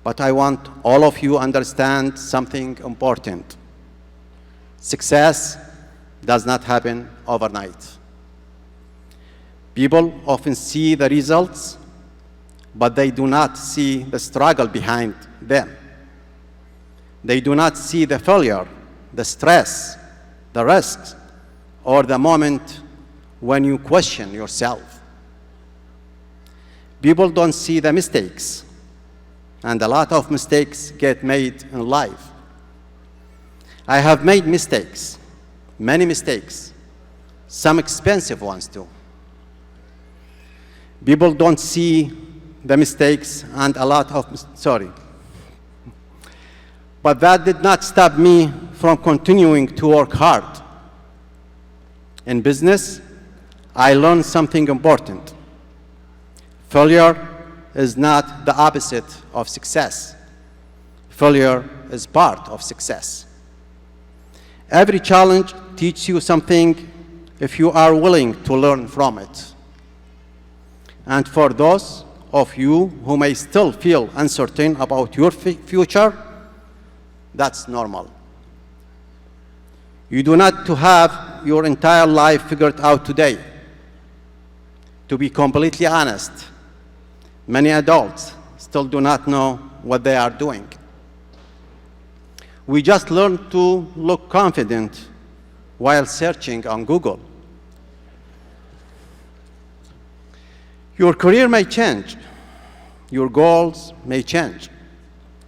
But I want all of you to understand something important. Success does not happen overnight. People often see the results, but they do not see the struggle behind them. They do not see the failure, the stress, the risks, or the moment when you question yourself. People don't see the mistakes, and a lot of mistakes get made in life. I have made mistakes, many mistakes, some expensive ones too. People don't see the mistakes and a lot of, But that did not stop me from continuing to work hard. In business, I learned something important. Failure is not the opposite of success. Failure is part of success. Every challenge teaches you something if you are willing to learn from it. And for those of you who may still feel uncertain about your future, that's normal. You do not to have your entire life figured out today. To be completely honest, many adults still do not know what they are doing. We just learn to look confident while searching on Google. Your career may change. Your goals may change.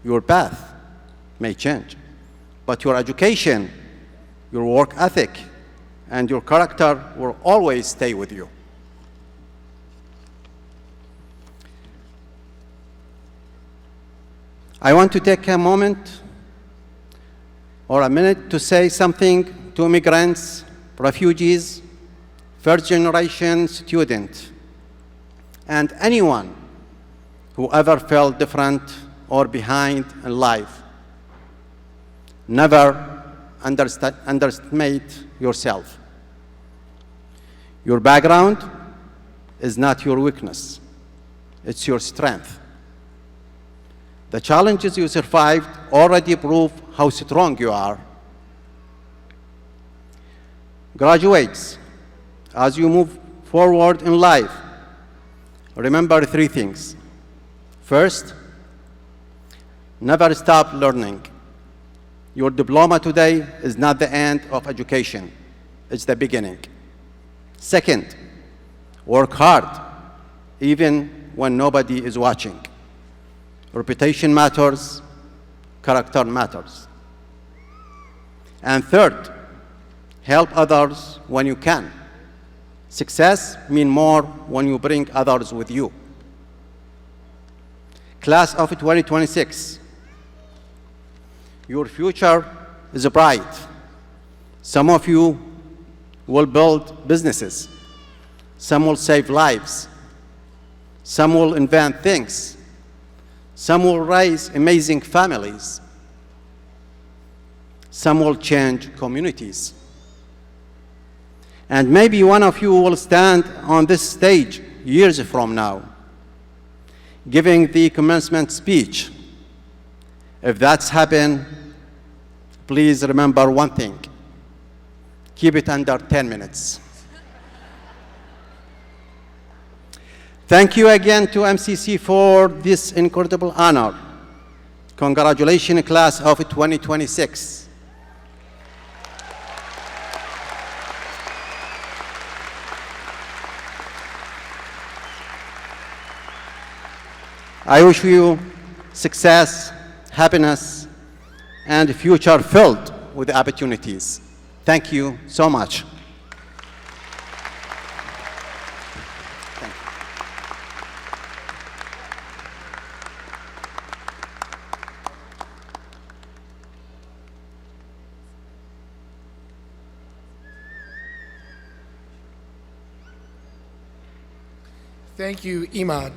Your path may change. But your education, your work ethic, and your character will always stay with you. I want to take a moment or a minute to say something to immigrants, refugees, first-generation students, and anyone who ever felt different or behind in life. Never underestimate yourself. Your background is not your weakness, it's your strength. The challenges you survived already prove how strong you are. Graduates, as you move forward in life, remember three things. First, never stop learning. Your diploma today is not the end of education, it's the beginning. Second, work hard. even when nobody is watching. Reputation matters, character matters. And third, help others when you can. Success means more when you bring others with you. Class of 2026, your future is bright. Some of you will build businesses. Some will save lives. Some will invent things. Some will raise amazing families. Some will change communities. And maybe one of you will stand on this stage years from now, giving the commencement speech. If that's happened, please remember one thing. Keep it under 10 minutes. Thank you again to MCC for this incredible honor. Congratulations, class of 2026. I wish you success, happiness, and a future filled with opportunities. Thank you so much. Thank you, Imad.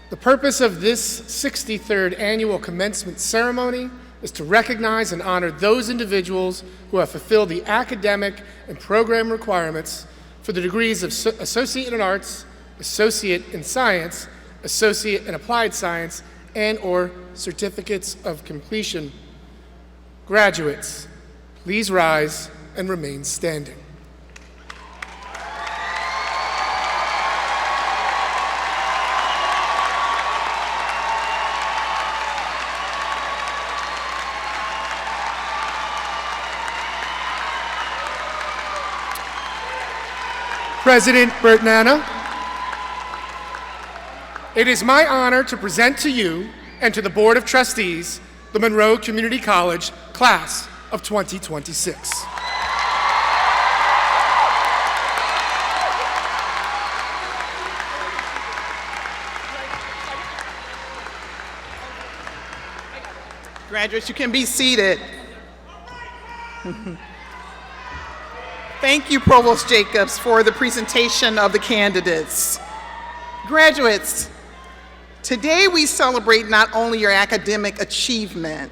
The purpose of this 63rd annual commencement ceremony is to recognize and honor those individuals who have fulfilled the academic and program requirements for the degrees of Associate in Arts, Associate in Science, Associate in Applied Science, and/or Certificates of Completion. Graduates, please rise and remain standing. President Bert Nana, it is my honor to present to you and to the Board of Trustees the Monroe Community College Class of 2026. Graduates, you can be seated. Thank you, Provost Jacobs, for the presentation of the candidates. Graduates, today we celebrate not only your academic achievement,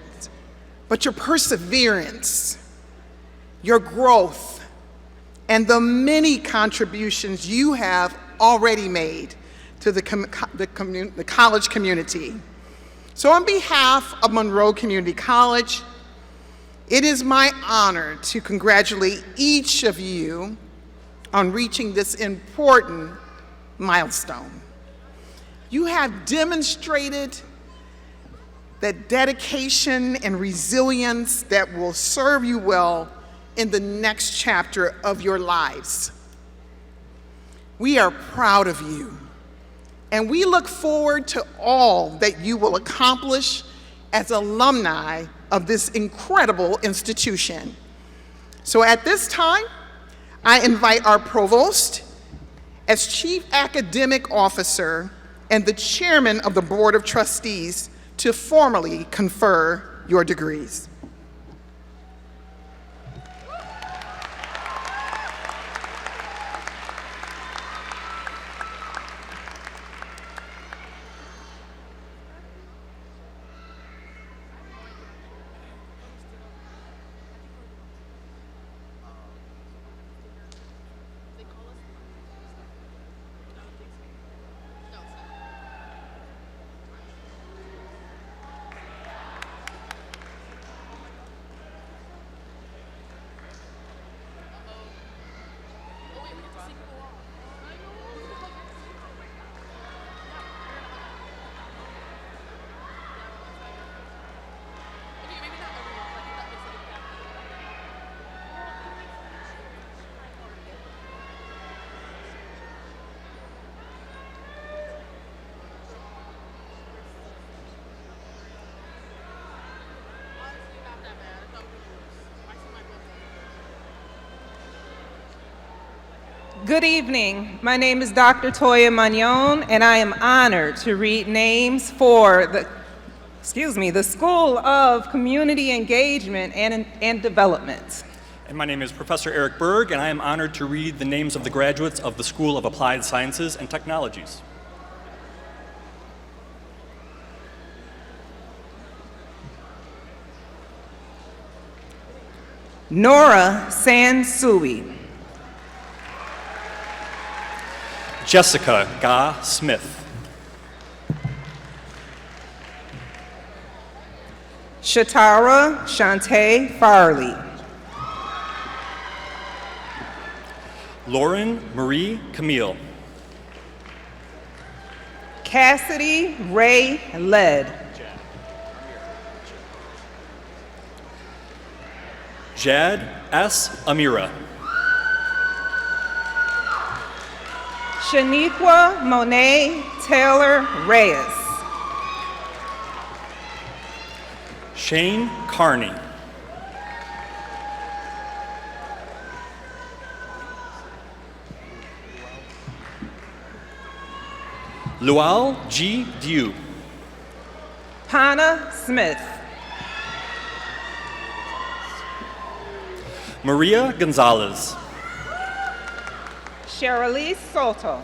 but your perseverance, your growth, and the many contributions you have already made to the college community. So on behalf of Monroe Community College, it is my honor to congratulate each of you on reaching this important milestone. You have demonstrated that dedication and resilience that will serve you well in the next chapter of your lives. We are proud of you, and we look forward to all that you will accomplish as alumni of this incredible institution. So at this time, I invite our provost, as Chief Academic Officer and the Chairman of the Board of Trustees, to formally confer your degrees. Good evening. My name is Dr. Toya Magnon, and I am honored to read names for the School of Community Engagement and Development. And my name is Professor Eric Berg, and I am honored to read the names of the graduates of the School of Applied Sciences and Technologies. Nora Sansui. Jessica Ga Smith. Shatara Shantae Farley. Lauren Marie Camille. Cassidy Ray Led. Jad S. Amira. Shaniqua Monet Taylor Reyes. Shane Carney. Lual G. Diu. Hannah Smith. Maria Gonzalez. Cherylee Soto.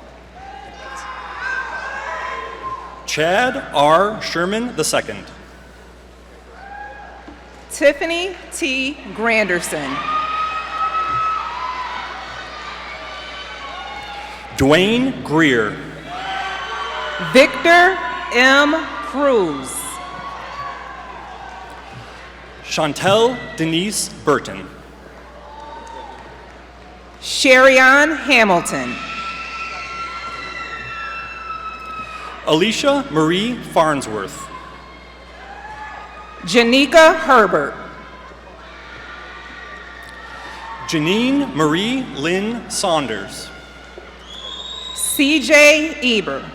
Chad R. Sherman II. Tiffany T. Granderson. Dwayne Greer. Victor M. Cruz. Chantel Denise Burton. Sherryann Hamilton. Alicia Marie Farnsworth. Janika Herbert. Janine Marie Lynn Saunders. CJ Eber.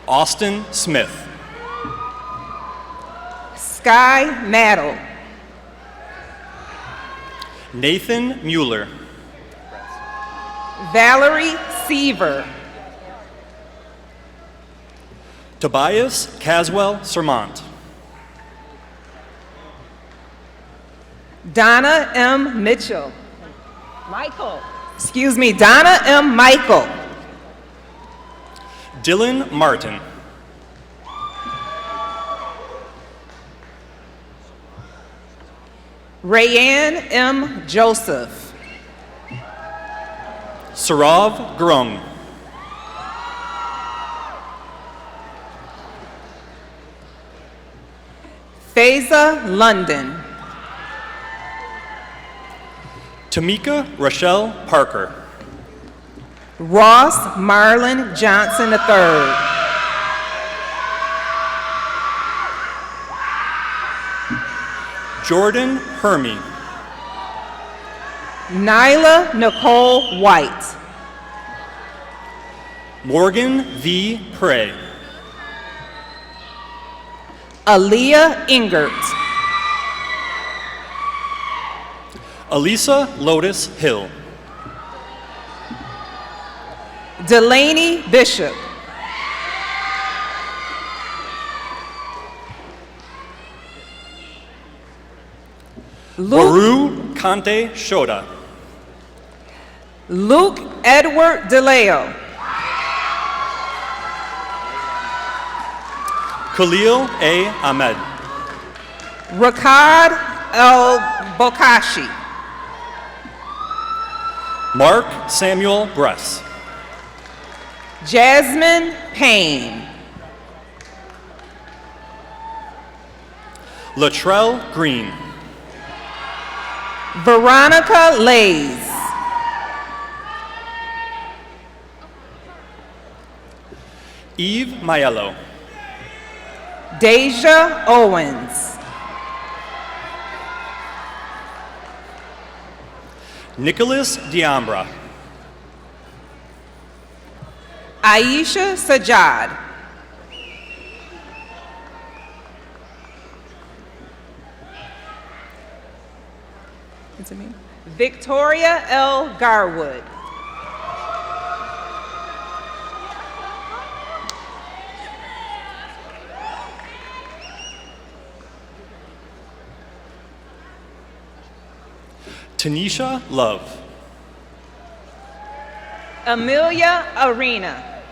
Austin Smith. Sky Maddle. Nathan Mueller. Valerie Seaver. Tobias Caswell Sermont. Donna M. Mitchell. Donna M. Michael. Dylan Martin. Rayanne M. Joseph. Sarav Grung. Faiza London. Tamika Rochelle Parker. Ross Marlon Johnson III. Jordan Hermie. Nyla Nicole White. Morgan V. Prey. Aaliyah Ingert. Elisa Lotus Hill. Delaney Bishop. Waru Kante Shoda. Luke Edward DeLeo. Khalil A. Ahmed. Ricard El Bokashi. Mark Samuel Bress. Jasmine Payne. Latrell Green. Veronica Lays. Eve Maiello. Deja Owens. Nicholas Diambra. Aisha Sajad. Is it me? Victoria L. Garwood. Tanisha Love. Amelia Arena.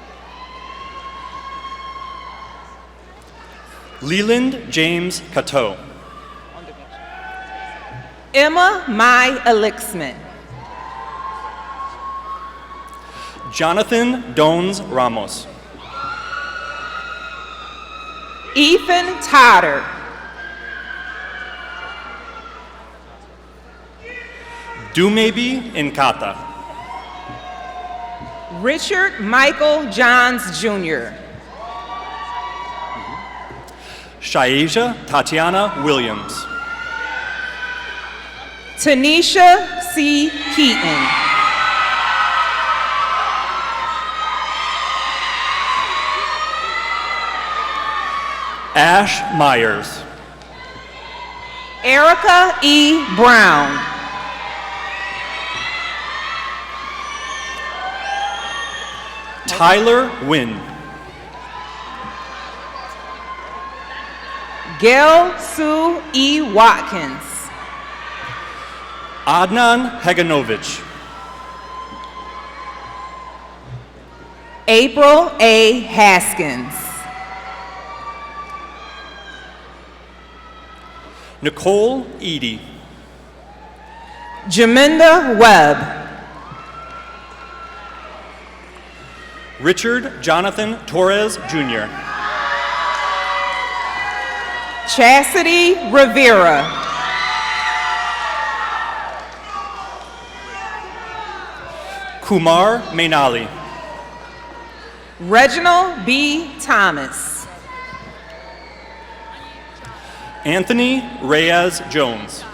Leland James Cateau. Emma Mai Elixman. Jonathan Dones Ramos. Ethan Totter. Dumebi Nkata. Richard Michael Johns Jr. Shaeja Tatiana Williams. Tanisha C. Keaton. Ash Myers. Erica E. Brown. Tyler Wynn. Gail Sue E. Watkins. Adnan Heganovich. April A. Haskins. Nicole Edie. Jaminda Webb. Richard Jonathan Torres Jr. Chastity Rivera. Kumar Mainali. Reginald B. Thomas. Anthony Reyes Jones.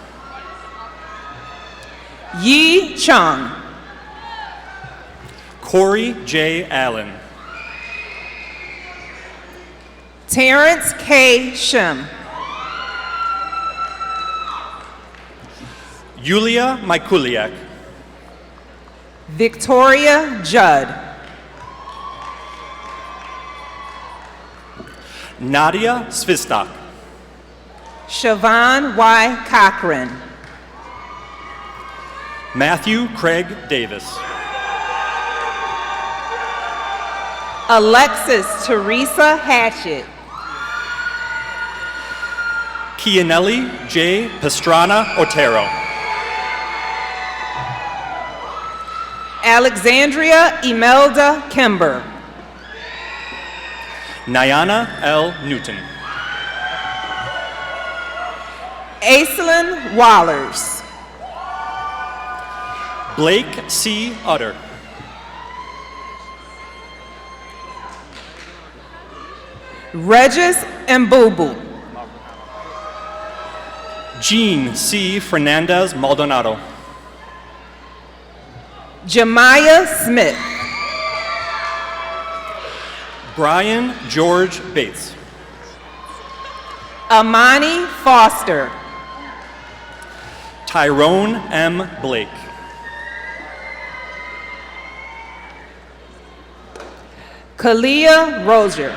Yi Chung. Corey J. Allen. Terrence K. Shim. Yulia Mikuliak. Victoria Judd. Nadia Svistak. Siobhan Y. Cochran. Matthew Craig Davis. Alexis Teresa Hatchett. Kianelli J. Pastrana Otero. Alexandria Imelda Kimber. Nyana L. Newton. Aislinn Wallers. Blake C. Utter. Regis Mbubu. Jean C. Fernandez Maldonado. Jemiah Smith. Brian George Bates. Amani Foster. Tyrone M. Blake. Kalia Rozier.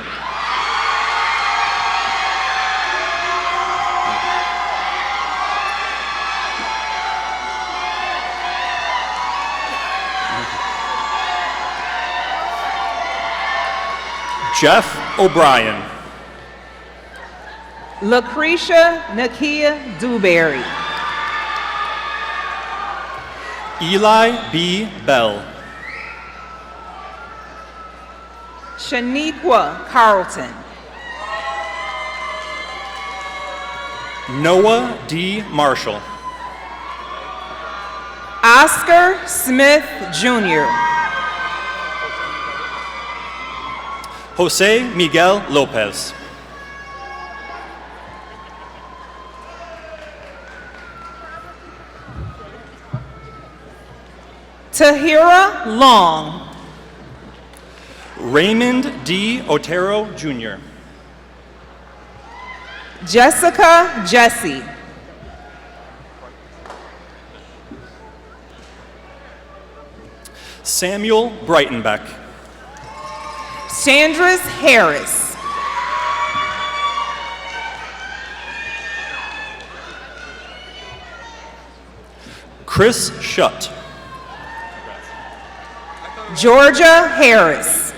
Jeff O'Brien. Lucretia Nakia Dewberry. Eli B. Bell. Shaniqua Carlton. Noah D. Marshall. Oscar Smith Jr. Jose Miguel Lopez. Tahira Long. Raymond D. Otero Jr. Jessica Jesse. Samuel Breitenbeck. Chandris Harris. Chris Shutt. Georgia Harris.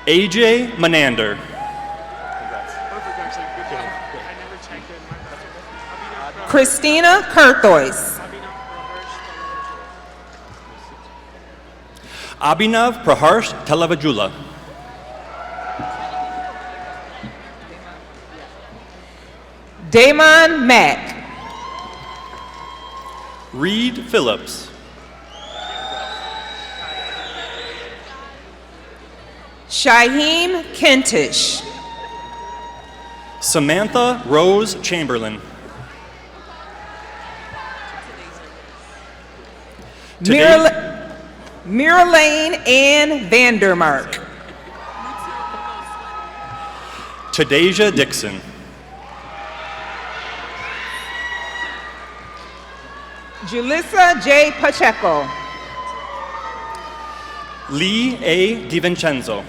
AJ Menander. Christina Kurthois. Abhinav Praharsh Telavajula. Damon Mack. Reed Phillips. Shaheem Kentish. Samantha Rose Chamberlain. Miralane Ann Vandermark. Tadeja Dixon. Julissa J. Pacheco. Lee A. DiVincenzo.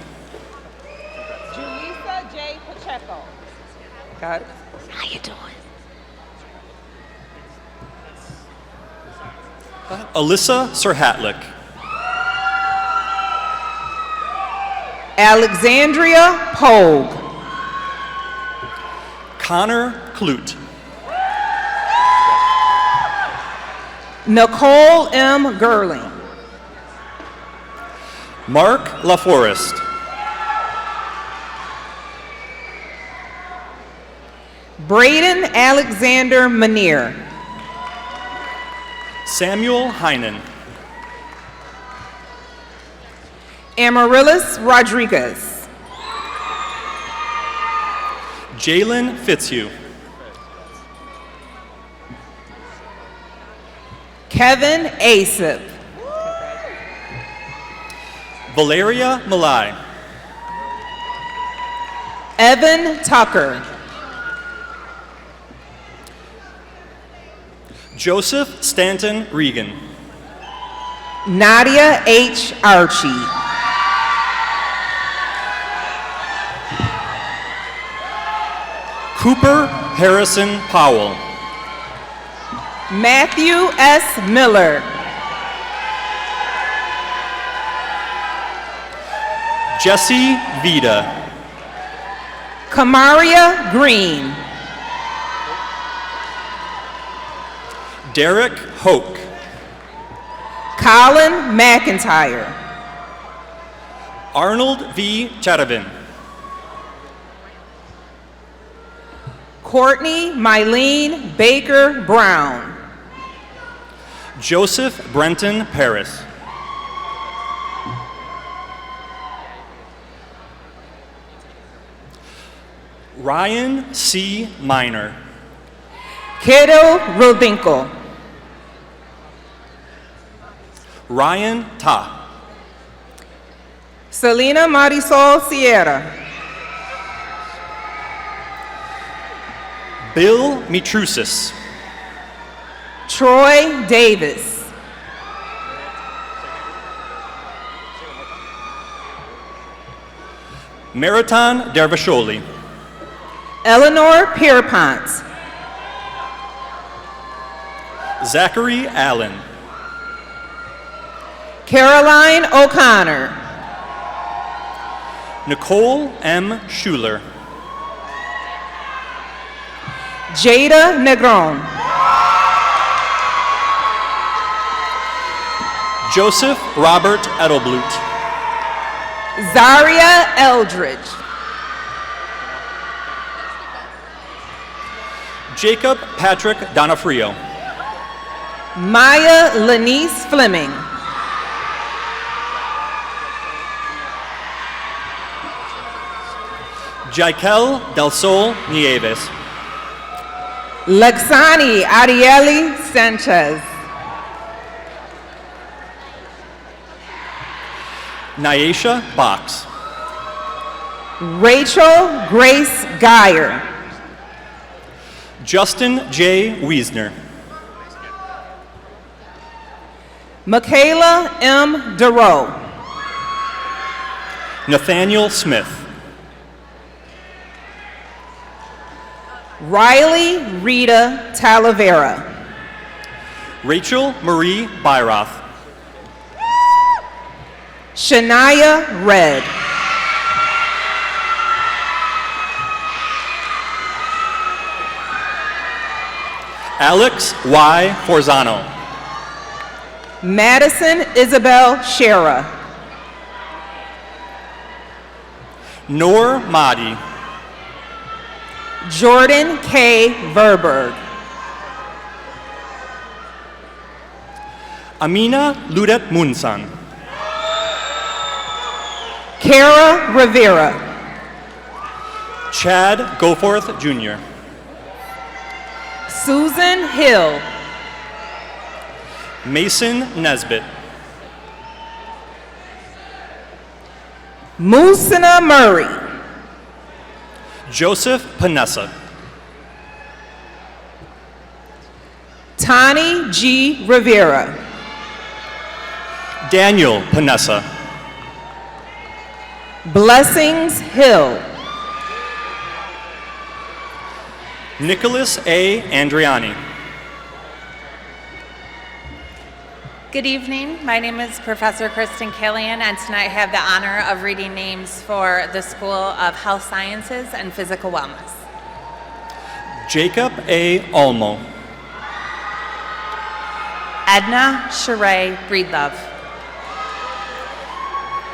Julissa J. Pacheco. Got it. How you doing? Alyssa Serhatlik. Alexandria Pogue. Connor Clute. Nicole M. Gerling. Mark LaForest. Braden Alexander Manier. Samuel Heinen. Amaryllis Rodriguez. Jalen Fitzhugh. Kevin Asip. Valeria Malai. Evan Tucker. Joseph Stanton Regan. Nadia H. Archie. Cooper Harrison Powell. Matthew S. Miller. Jesse Vida. Kamaria Green. Derek Hoke. Colin McIntyre. Arnold V. Chatavin. Courtney Mylene Baker Brown. Joseph Brenton Paris. Ryan C. Minor. Kato Rubinko. Ryan Ta. Selena Marisol Sierra. Bill Mitrusis. Troy Davis. Meriton Dervasholi. Eleanor Pierpont. Zachary Allen. Caroline O'Connor. Nicole M. Schuler. Jada Negron. Joseph Robert Edelblut. Zaria Eldridge. Jacob Patrick Donofrio. Maya Lanice Fleming. Jaikel Del Sol Nieves. Lexani Arieli Sanchez. Nyesha Box. Rachel Grace Geyer. Justin J. Wiesner. Michaela M. Duro. Nathaniel Smith. Riley Rita Talavera. Rachel Marie Byroth. Shania Red. Alex Y. Forzano. Madison Isabel Shera. Noor Mahdi. Jordan K. Verberg. Amina Ludet Munsan. Kara Rivera. Chad Goforth Jr. Susan Hill. Mason Nesbitt. Musina Murray. Joseph Panessa. Tani G. Rivera. Daniel Panessa. Blessings Hill. Nicholas A. Andriani. Good evening. My name is Professor Kristen Killian, and tonight I have the honor of reading names for the School of Health Sciences and Physical Wellness. Jacob A. Olmo. Edna Sheree Breedlove.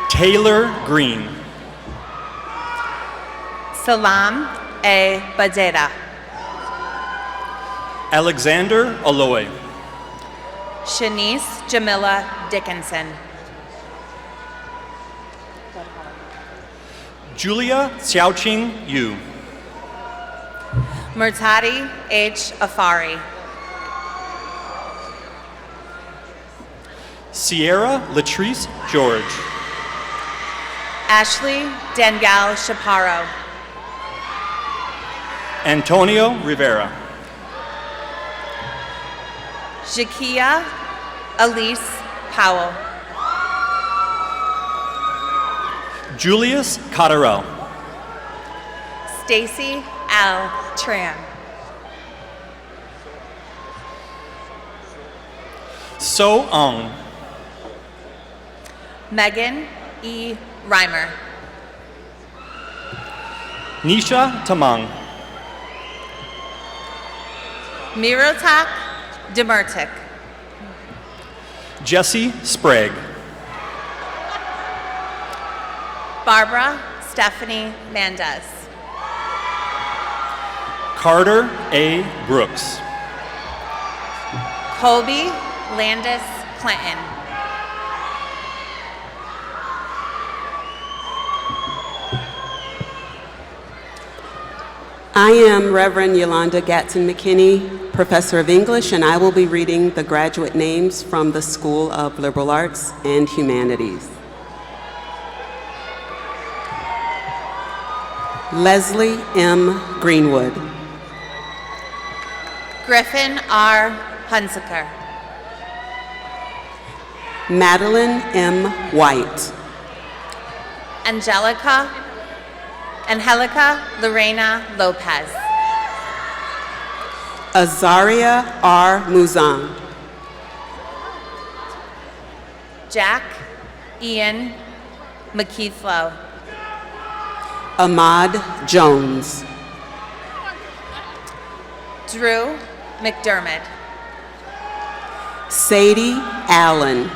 Taylor Green. Salam A. Badeda. Alexander Aloy. Shanice Jamila Dickinson. Julia Xiaoqing Yu. Murtadi H. Afari. Sierra Latrice George. Ashley Dangal Chaparro. Antonio Rivera. Jakia Elise Powell. Julius Cotterell. Stacy L. Tran. So Ong. Megan E. Reimer. Nisha Tamang. Mirotak Demertik. Jesse Sprague. Barbara Stephanie Mendez. Carter A. Brooks. Colby Landis Clinton. I am Reverend Yolanda Gatson McKinney, Professor of English, and I will be reading the graduate names from the School of Liberal Arts and Humanities. Leslie M. Greenwood. Griffin R. Hunsaker. Madeline M. White. Angelica Lorena Lopez. Azaria R. Muzan. Jack Ian McKeithlow. Ahmad Jones. Drew McDermott. Sadie Allen.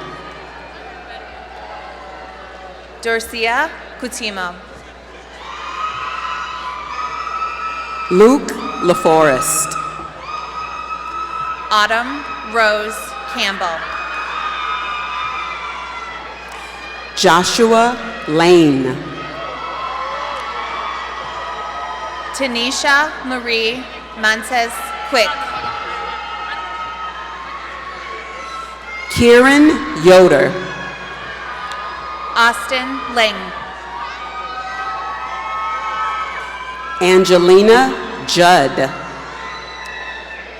Dorcia Coutinho. Luke LaForest. Autumn Rose Campbell. Joshua Lane. Tanisha Marie Montes Quick. Kieran Yoder. Austin Ling. Angelina Judd.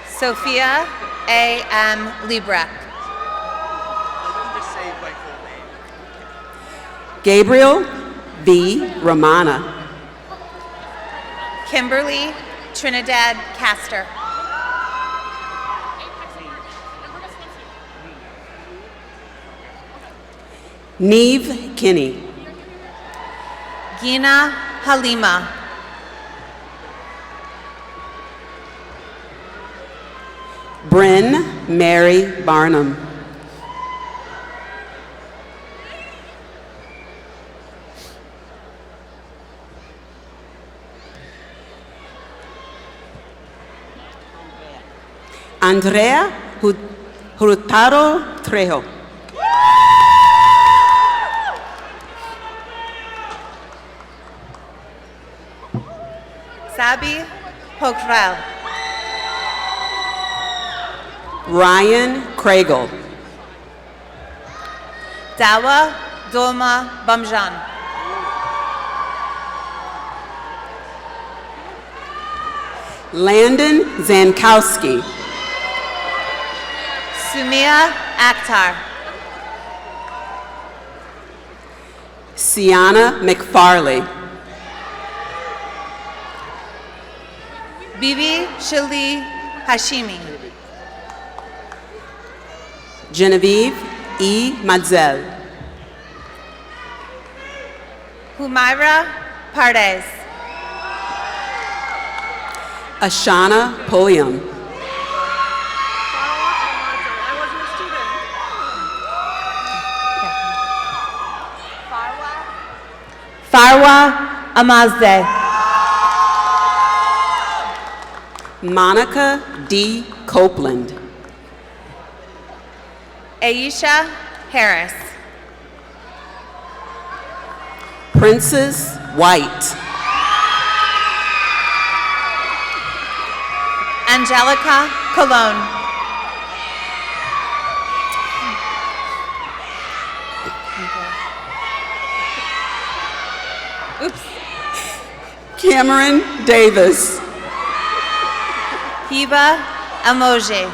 Sophia A.M. Liebrecht. Gabriel V. Romana. Kimberly Trinidad Castor. Neve Kinney. Gina Halima. Bryn Mary Barnum. Andrea Hurtado Trejo. Sabi Pokral. Ryan Craigle. Dawa Dolma Bamjan. Landon Zankowski. Sumia Akhtar. Sienna McFarley. Bibi Shili Hashimi. Genevieve E. Madzel. Humaira Pardes. Ashana Pulliam. Farwa Amazde. Monica D. Copeland. Aisha Harris. Princess White. Angelica Colon. Cameron Davis. Hiba Emoji.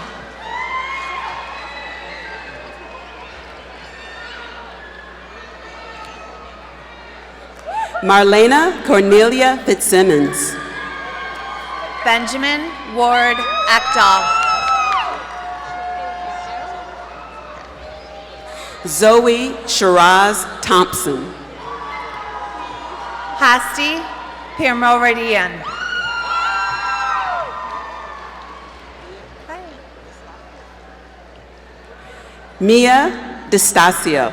Marlena Cornelia Fitzsimmons. Benjamin Ward Akdal. Zoe Shiraz Thompson. Hasti Pirmoradian. Mia DeStasio.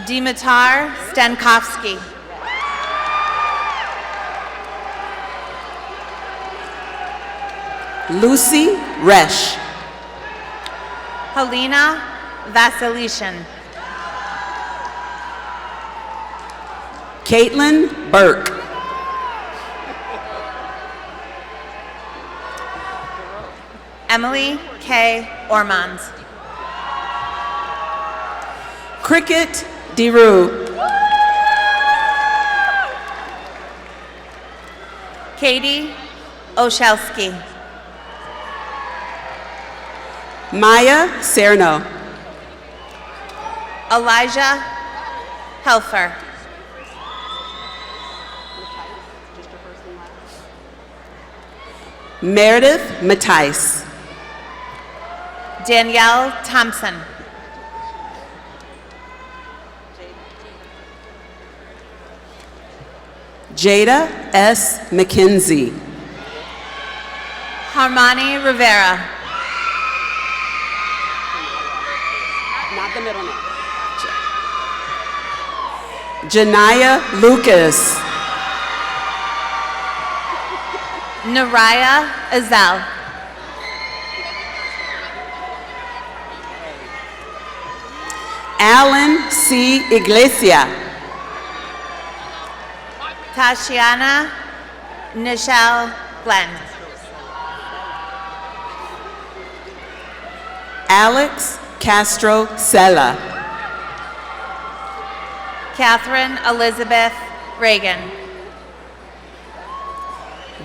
Dimitar Stankovsky. Lucy Resch. Helena Vasilishin. Caitlin Burke. Emily K. Ormond. Cricket DeRue. Katie Oshelski. Maya Serno. Elijah Helfer. Meredith Mattice. Danielle Thompson. Jada S. McKenzie. Harmony Rivera. Not the middle name. Janaya Lucas. Naraya Azal. Alan C. Iglesia. Tashiana Nichelle Glenn. Alex Castro Sella. Catherine Elizabeth Reagan.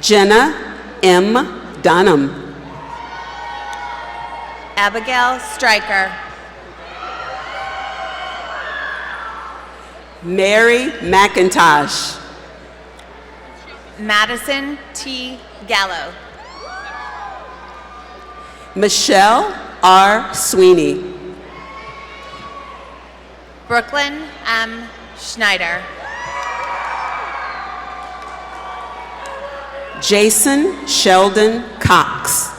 Jenna M. Dunham. Abigail Stryker. Mary McIntosh. Madison T. Gallo. Michelle R. Sweeney. Brooklyn M. Schneider. Jason Sheldon Cox.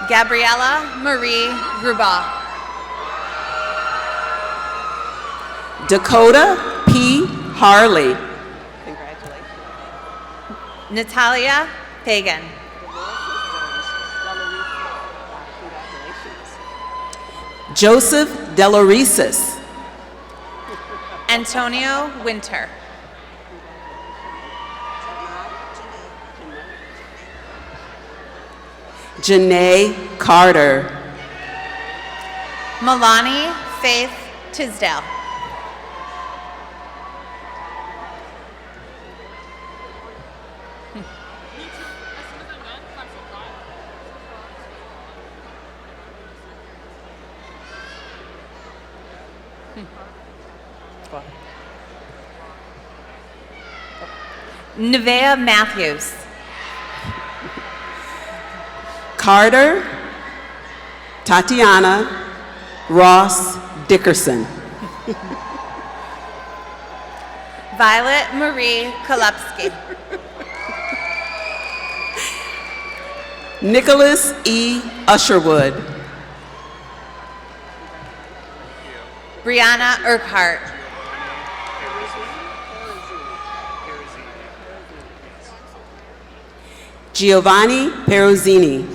Gabriella Marie Grubaugh. Dakota P. Harley. Natalia Pagan. Joseph Delaresis. Antonio Winter. Janae Carter. Milani Faith Tisdale. Nevea Matthews. Carter Tatiana Ross Dickerson. Violet Marie Kolupski. Nicholas E. Usherwood. Brianna Urquhart. Giovanni Perozzini.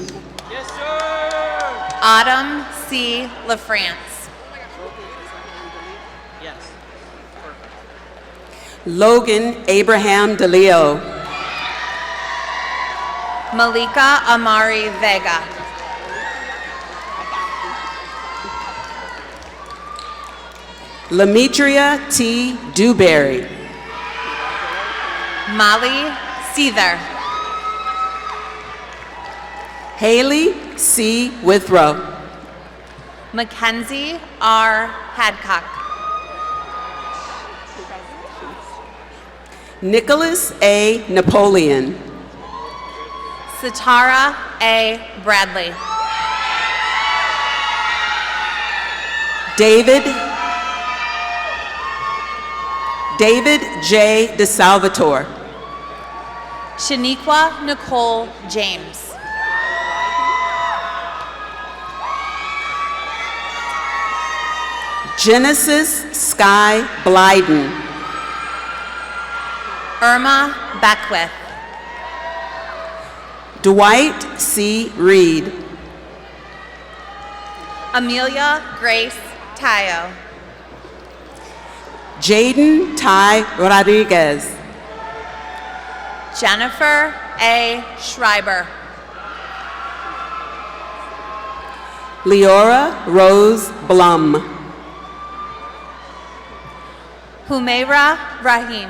Autumn C. LaFrance. Logan Abraham DeLeo. Malika Amari Vega. Lametria T. Dewberry. Molly Seether. Haley C. Withrow. Mackenzie R. Hadcock. Nicholas A. Napoleon. Satara A. Bradley. David J. DeSalvatore. Shaniqua Nicole James. Genesis Sky Blyden. Irma Beckwith. Dwight C. Reed. Amelia Grace Tayo. Jaden Ty Rodriguez. Jennifer A. Schreiber. Leora Rose Blum. Humaira Rahim.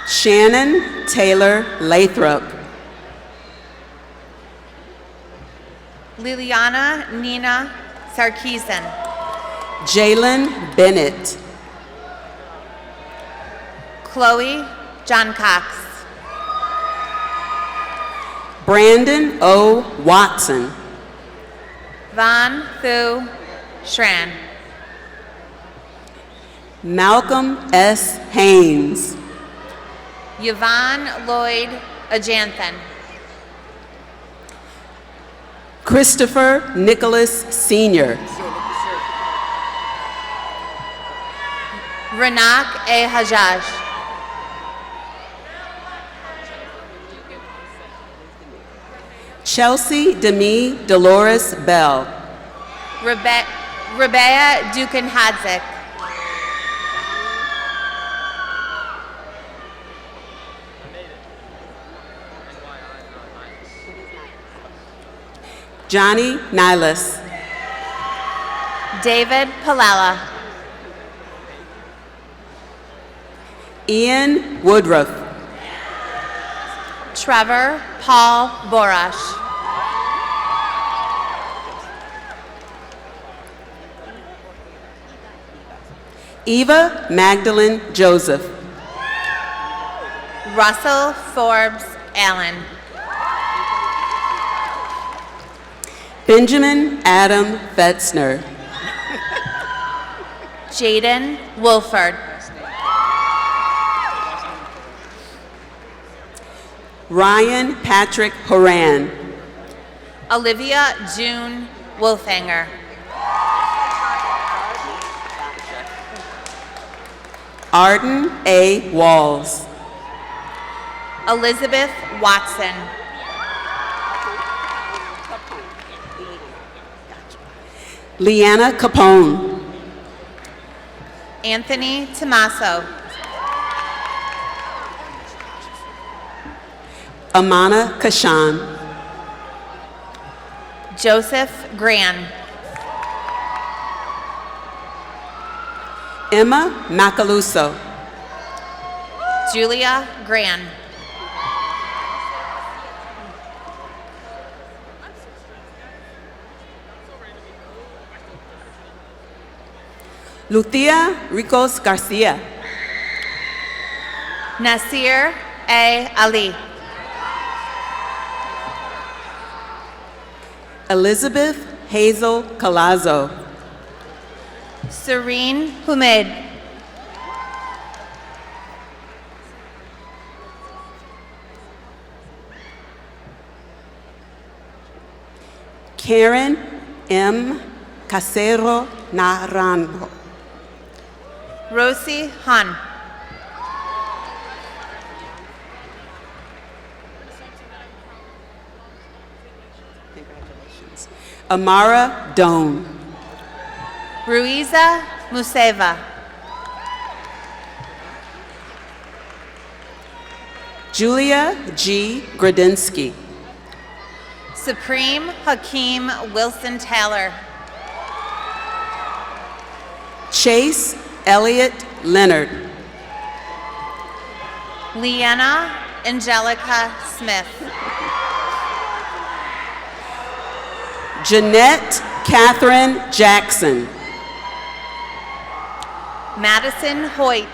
Shannon Taylor Lathrop. Liliana Nina Sarkeesian. Jalen Bennett. Chloe John Cox. Brandon O. Watson. Van Thu Schran. Malcolm S. Haynes. Yvonne Lloyd Ajanthan. Christopher Nicholas Sr. Ranak A. Hajaj. Chelsea Demi Dolores Bell. Rebea Dukin Hadzik. Johnny Nilas. David Palala. Ian Woodruff. Trevor Paul Borash. Eva Magdalene Joseph. Russell Forbes Allen. Benjamin Adam Fetzner. Jaden Wolford. Ryan Patrick Horan. Olivia June Wolfanger. Arden A. Walls. Elizabeth Watson. Leanna Capone. Anthony Tomaso. Amana Kashan. Joseph Gran. Emma Macaluso. Julia Gran. Lucia Ricos Garcia. Nasir A. Ali. Elizabeth Hazel Colazo. Serene Humed. Karen M. Casero Naranjo. Rosie Han. Amara Doan. Ruiza Museva. Julia G. Gradinsky. Supreme Hakeem Wilson Taylor. Chase Elliott Leonard. Leanna Angelica Smith. Jeanette Catherine Jackson. Madison Hoyt.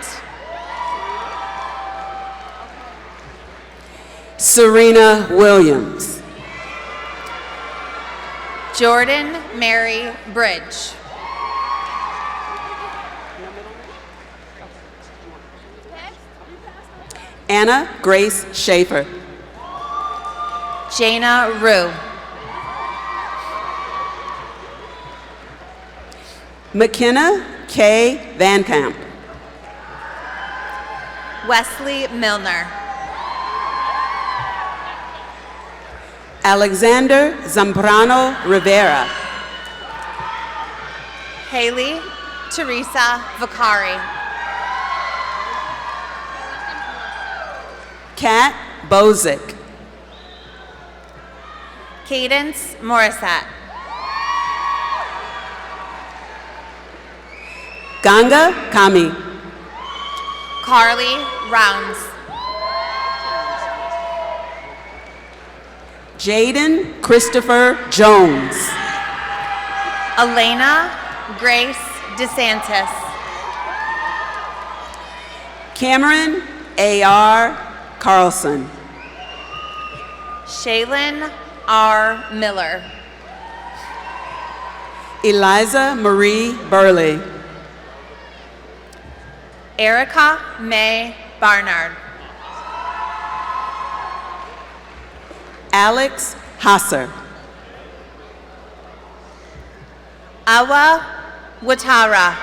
Serena Williams. Jordan Mary Bridge. Anna Grace Schaefer. Jana Rue. McKenna K. Van Camp. Wesley Milner. Alexander Zambrano Rivera. Haley Teresa Vicari. Kat Bozick. Cadence Morissette. Ganga Kami. Carly Rounds. Jaden Christopher Jones. Elena Grace DeSantis. Cameron A.R. Carlson. Shaylin R. Miller. Eliza Marie Burley. Erica May Barnard. Alex Hasser. Awa Watara.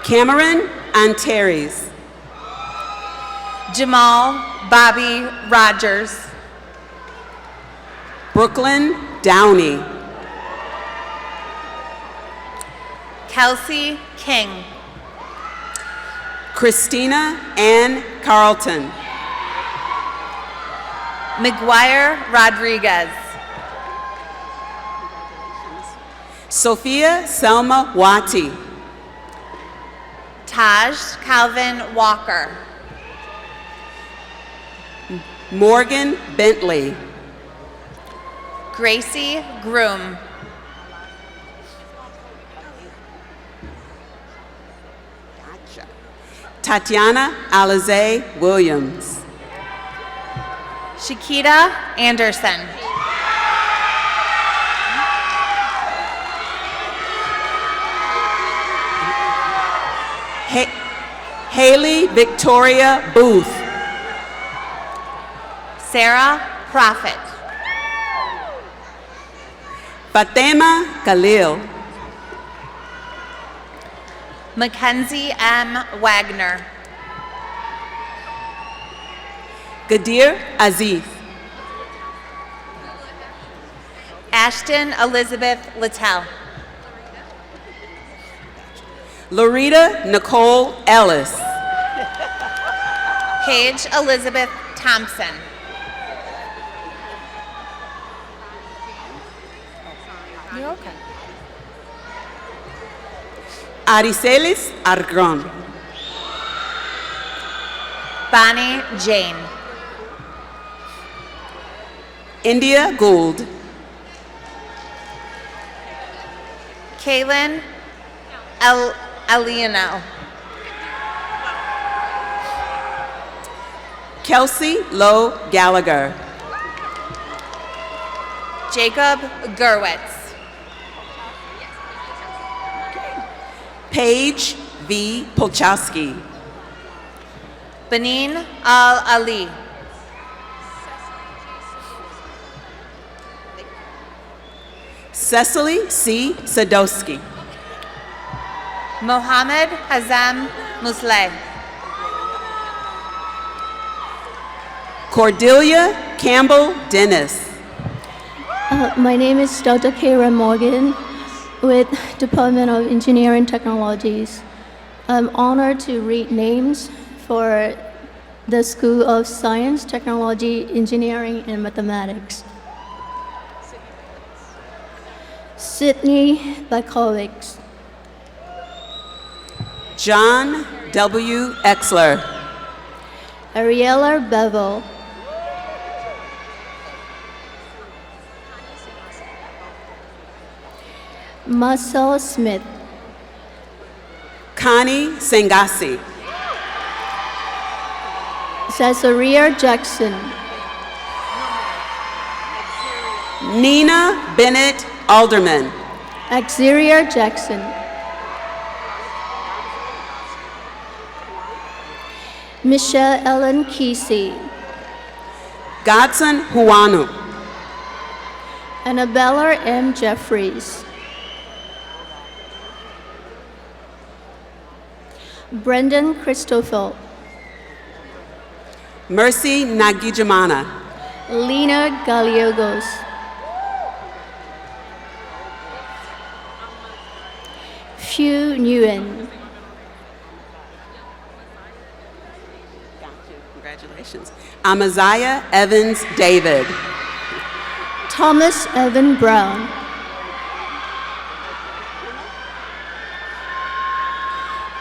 Cameron Antares. Jamal Bobby Rogers. Brooklyn Downey. Kelsey King. Christina Ann Carlton. McGuire Rodriguez. Sophia Selma Wati. Taj Calvin Walker. Morgan Bentley. Gracie Groom. Tatiana Alize Williams. Shakita Anderson. Haley Victoria Booth. Sarah Prophet. Fatema Khalil. Mackenzie M. Wagner. Gadir Aziz. Ashton Elizabeth Littell. Loretta Nicole Ellis. Paige Elizabeth Thompson. You're okay. Aricelis Argron. Bonnie Jane. India Gould. Kaylin Aliano. Kelsey Lowe Gallagher. Jacob Gerwitz. Paige V. Polchowski. Benin Al-Ali. Cecily C. Sadowski. Mohammed Hazem Musleh. Cordelia Campbell Dennis. My name is Dr. Kara Morgan with Department of Engineering Technologies. I'm honored to read names for the School of Science, Technology, Engineering, and Mathematics. Sydney Bakovics. John W. Exler. Ariella Bevel. Marcel Smith. Connie Sangasi. Caesarea Jackson. Nina Bennett Alderman. Xavier Jackson. Michelle Ellen Kesey. Godson Huanu. Annabella M. Jeffries. Brendan Christoffel. Mercy Nagijamana. Lena Gallegos. Hugh Nguyen. Congratulations. Amaziah Evans David. Thomas Evan Brown.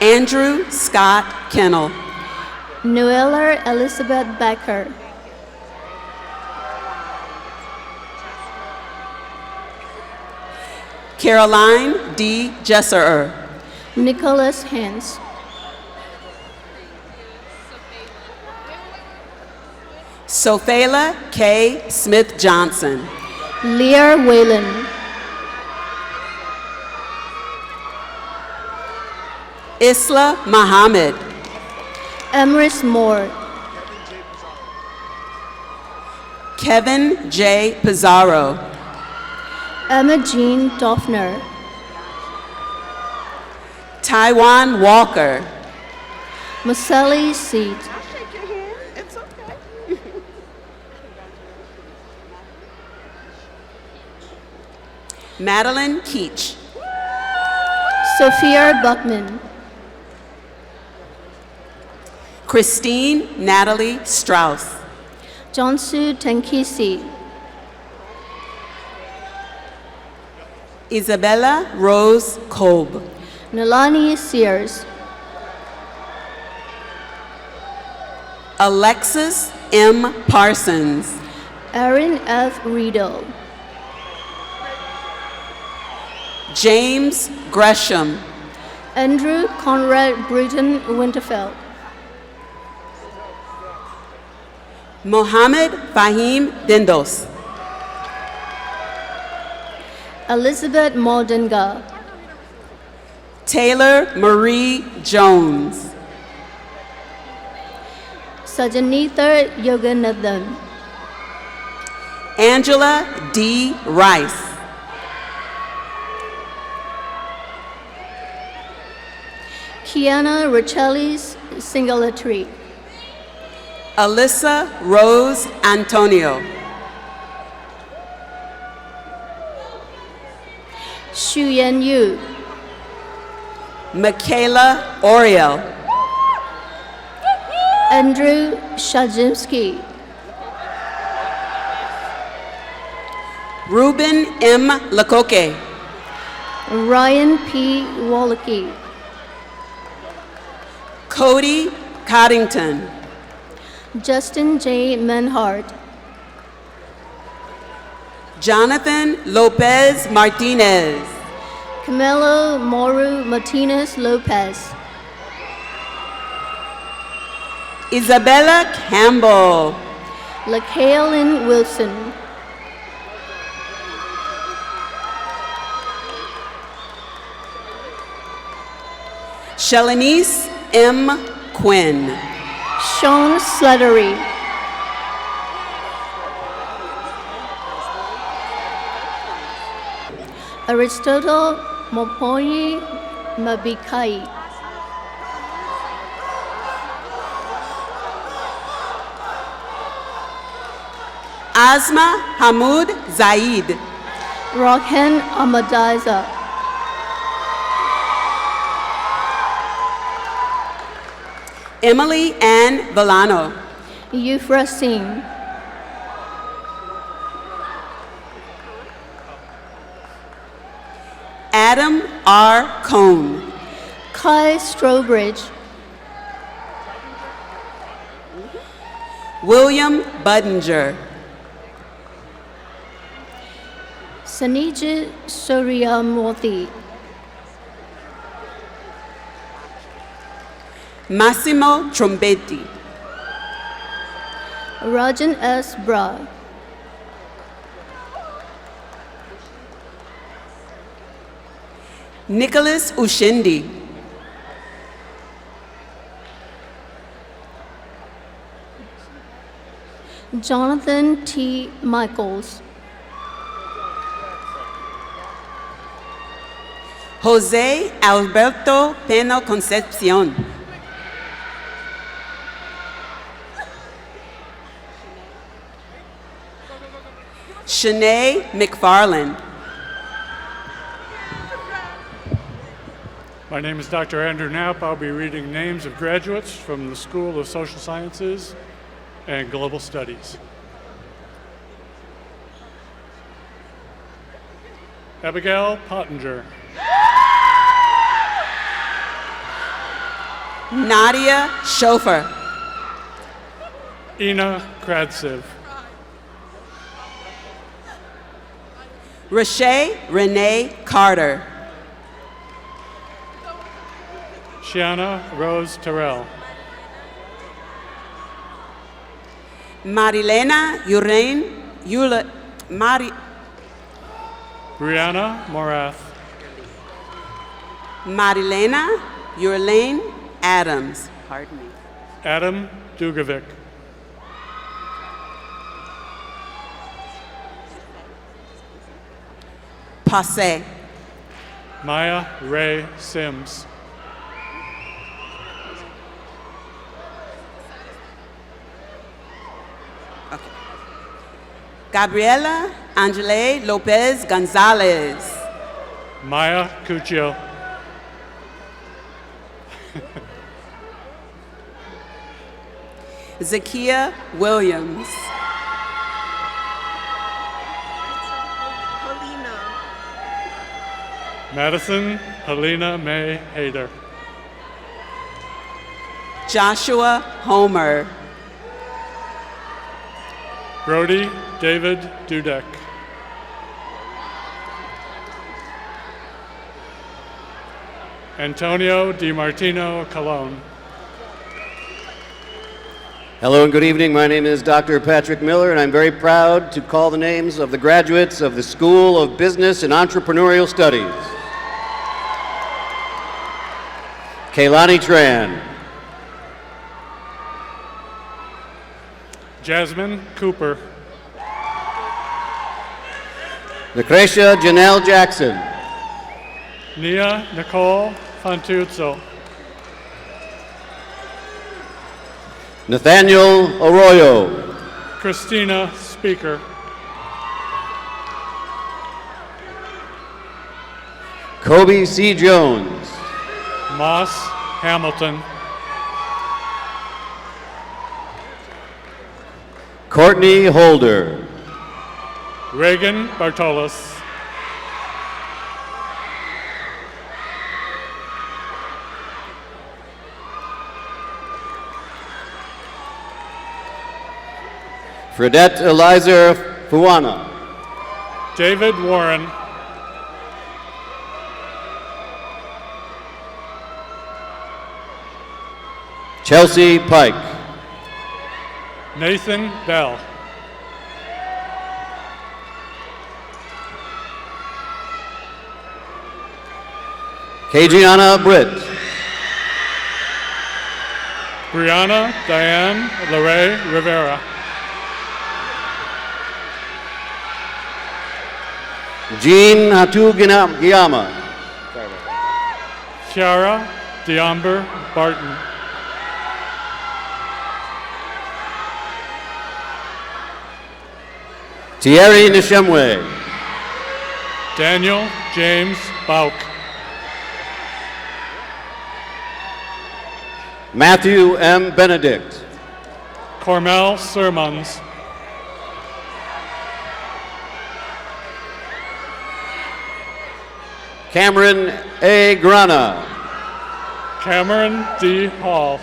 Andrew Scott Kennel. Noella Elizabeth Becker. Caroline D. Jesserer. Nicholas Hans. Sophala K. Smith Johnson. Leah Whalen. Isla Muhammad. Emrys Moore. Kevin J. Pizarro. Emma Jean Doffner. Taiwan Walker. Masali Seat. Madeline Keach. Sophia Buckman. Christine Natalie Strauss. Jonsu Tenkisi. Isabella Rose Kolb. Nalani Sears. Alexis M. Parsons. Erin F. Riedel. James Gresham. Andrew Conrad Britton Winterfeld. Mohammed Fahim Dindos. Elizabeth Moldinga. Taylor Marie Jones. Sajanitha Yoganathan. Angela D. Rice. Kiana Rachelis Singalatri. Alyssa Rose Antonio. Shuyen Yu. Michaela Oriel. Andrew Shajimski. Ruben M. Lacoque. Ryan P. Wallachy. Cody Coddington. Justin J. Menhart. Jonathan Lopez Martinez. Camilo Moru Martinez Lopez. Isabella Campbell. LaKaylin Wilson. Shalanice M. Quinn. Sean Slattery. Aristotle Mopoyi Mabikai. Asma Hamoud Zaid. Rohan Ahmadiza. Emily Ann Villano. Yufra Singh. Adam R. Cohn. Kai Strobridge. William Budinger. Sanijit Suryamurthy. Massimo Trombetti. Rajan S. Bra. Nicholas Ushindi. Jonathan T. Michaels. Jose Alberto Peno Concepcion. Shanae McFarland. My name is Dr. Andrew Knapp. I'll be reading names of graduates from the School of Social Sciences and Global Studies. Abigail Pottinger. Nadia Schofer. Ina Kradsev. Rashay Renee Carter. Shiana Rose Terrell. Marilena Yula, Brianna Morath. Marilena Yurlane Adams. Pardon me. Adam Dugovic. Passe. Maya Ray Sims. Okay. Gabriela Angele Lopez Gonzalez. Maya Cuccio. Zakia Williams. Madison Helena May Hader. Joshua Homer. Brody David Dudek. Antonio DiMartino Colon. Hello and good evening. My name is Dr. Patrick Miller, and I'm very proud to call the names of the graduates of the School of Business and Entrepreneurial Studies. Kaylani Tran. Jasmine Cooper. Lucretia Janelle Jackson. Nia Nicole Fantuzzo. Nathaniel Arroyo. Christina Speaker. Kobe C. Jones. Moss Hamilton. Courtney Holder. Reagan Bartolos. Fredette Eliza Fuana. David Warren. Chelsea Pike. Nathan Bell. Kajiana Britt. Brianna Diane LeRae Rivera. Jean Hatu Giyama. Kiara Diamber Barton. Thierry Nishemwe. Daniel James Bauk. Matthew M. Benedict. Cormel Sermons. Cameron A. Grana. Cameron D. Hall.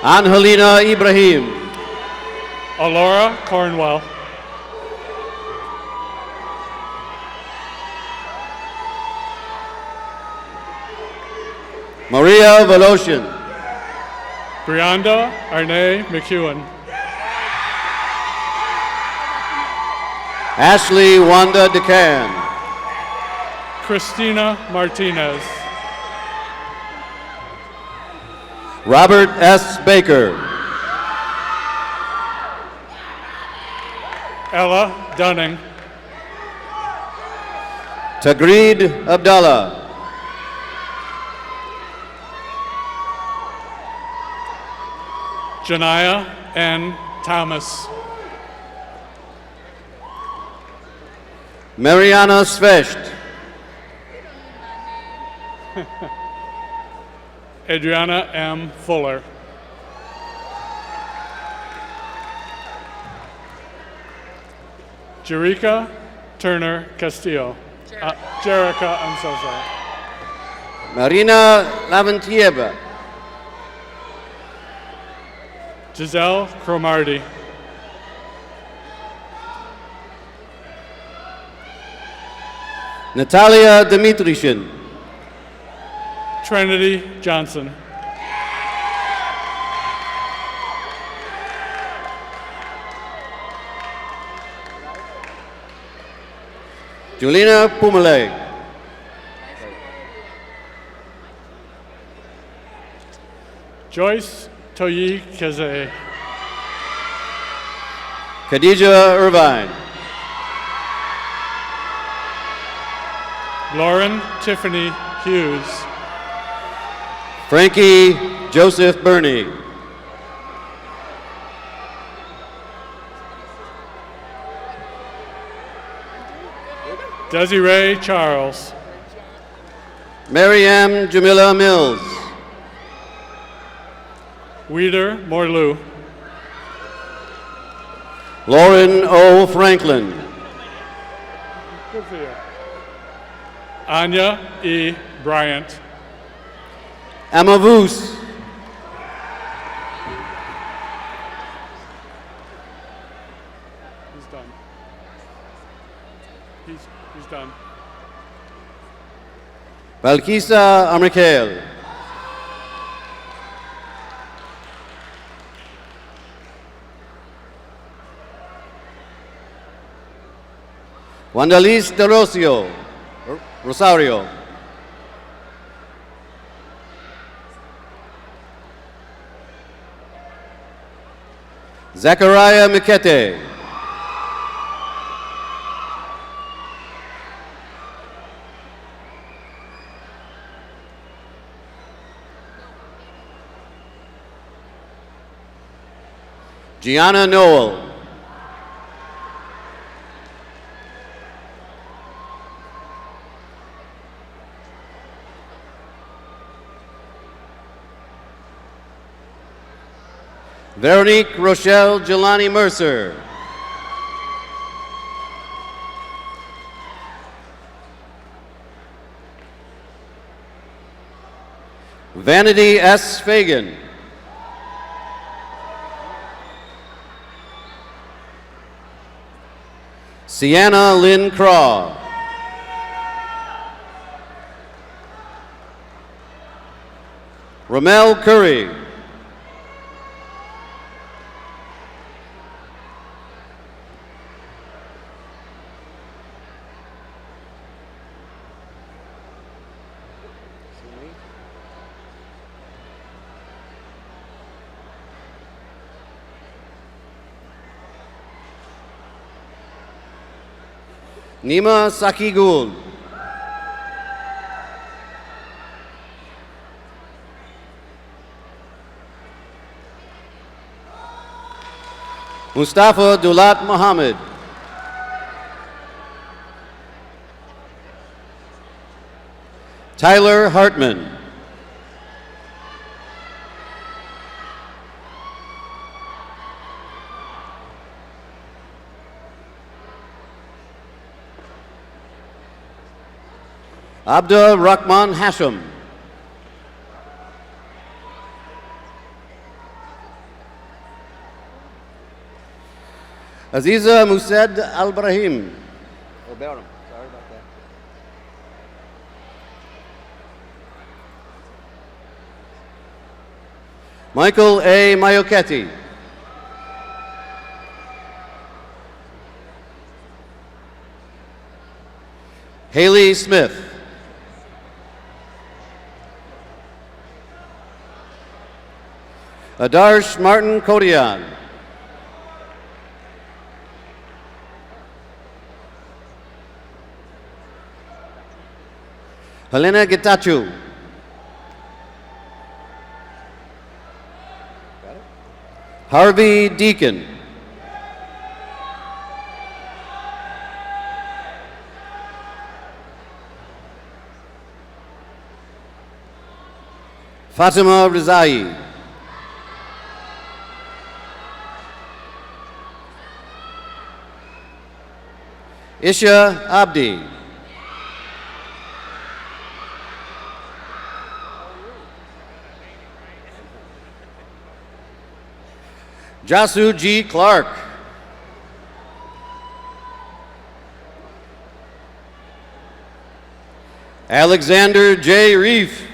Angelina Ibrahim. Alora Cornwell. Maria Voloshin. Brianda Arne McEwen. Ashley Wanda DeCan. Christina Martinez. Robert S. Baker. Ella Dunning. Tagreed Abdallah. Janaya N. Thomas. Mariana Svesht. Adriana M. Fuller. Jerica Turner Castillo. Jerica, I'm so sorry. Marina Lavantieva. Giselle Cromarty. Natalia Dimitrishin. Trinity Johnson. Julina Pumale. Joyce Toyi Keze. Khadija Irvine. Lauren Tiffany Hughes. Frankie Joseph Burney. Desiree Charles. Mary M. Jamila Mills. Weeder Morlou. Lauren O. Franklin. Good for you. Anya E. Bryant. Emma Voos. He's done. He's done. Balkisa Amrikel. Wandaliz de Rosario. Zachariah Mikete. Gianna Noel. Veronique Rochelle Jelani Mercer. Vanity S. Fagan. Sienna Lynn Craw. Ramel Curry. Nima Sakigul. Mustafa Dulat Mohammed. Tyler Hartman. Abdul Rahman Hashim. Aziza Mused Al-Brahim. Sorry about that. Michael A. Mayoketti. Haley Smith. Adarsh Martin Kodian. Helena Getachew. Harvey Deacon. Fatima Rizai. Isha Abdi. Jasu G. Clark. Alexander J. Reef.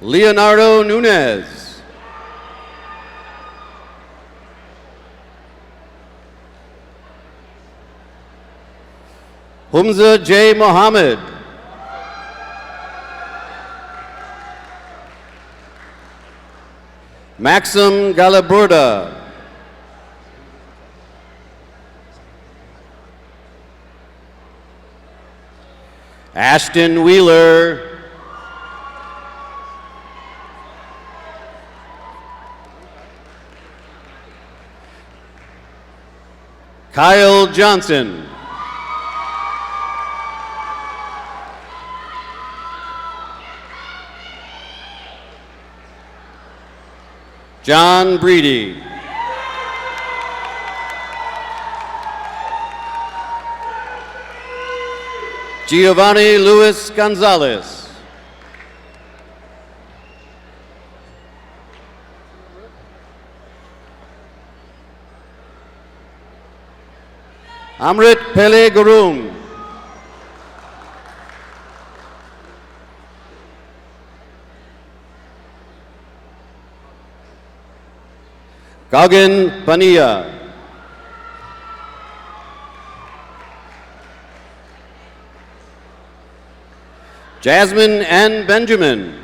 Leonardo Nunez. Humza J. Mohammed. Maxim Galaburda. Ashton Wheeler. Kyle Johnson. John Breedy. Giovanni Luis Gonzalez. Amrit Pele Gurung. Gagan Pania. Jasmine Ann Benjamin.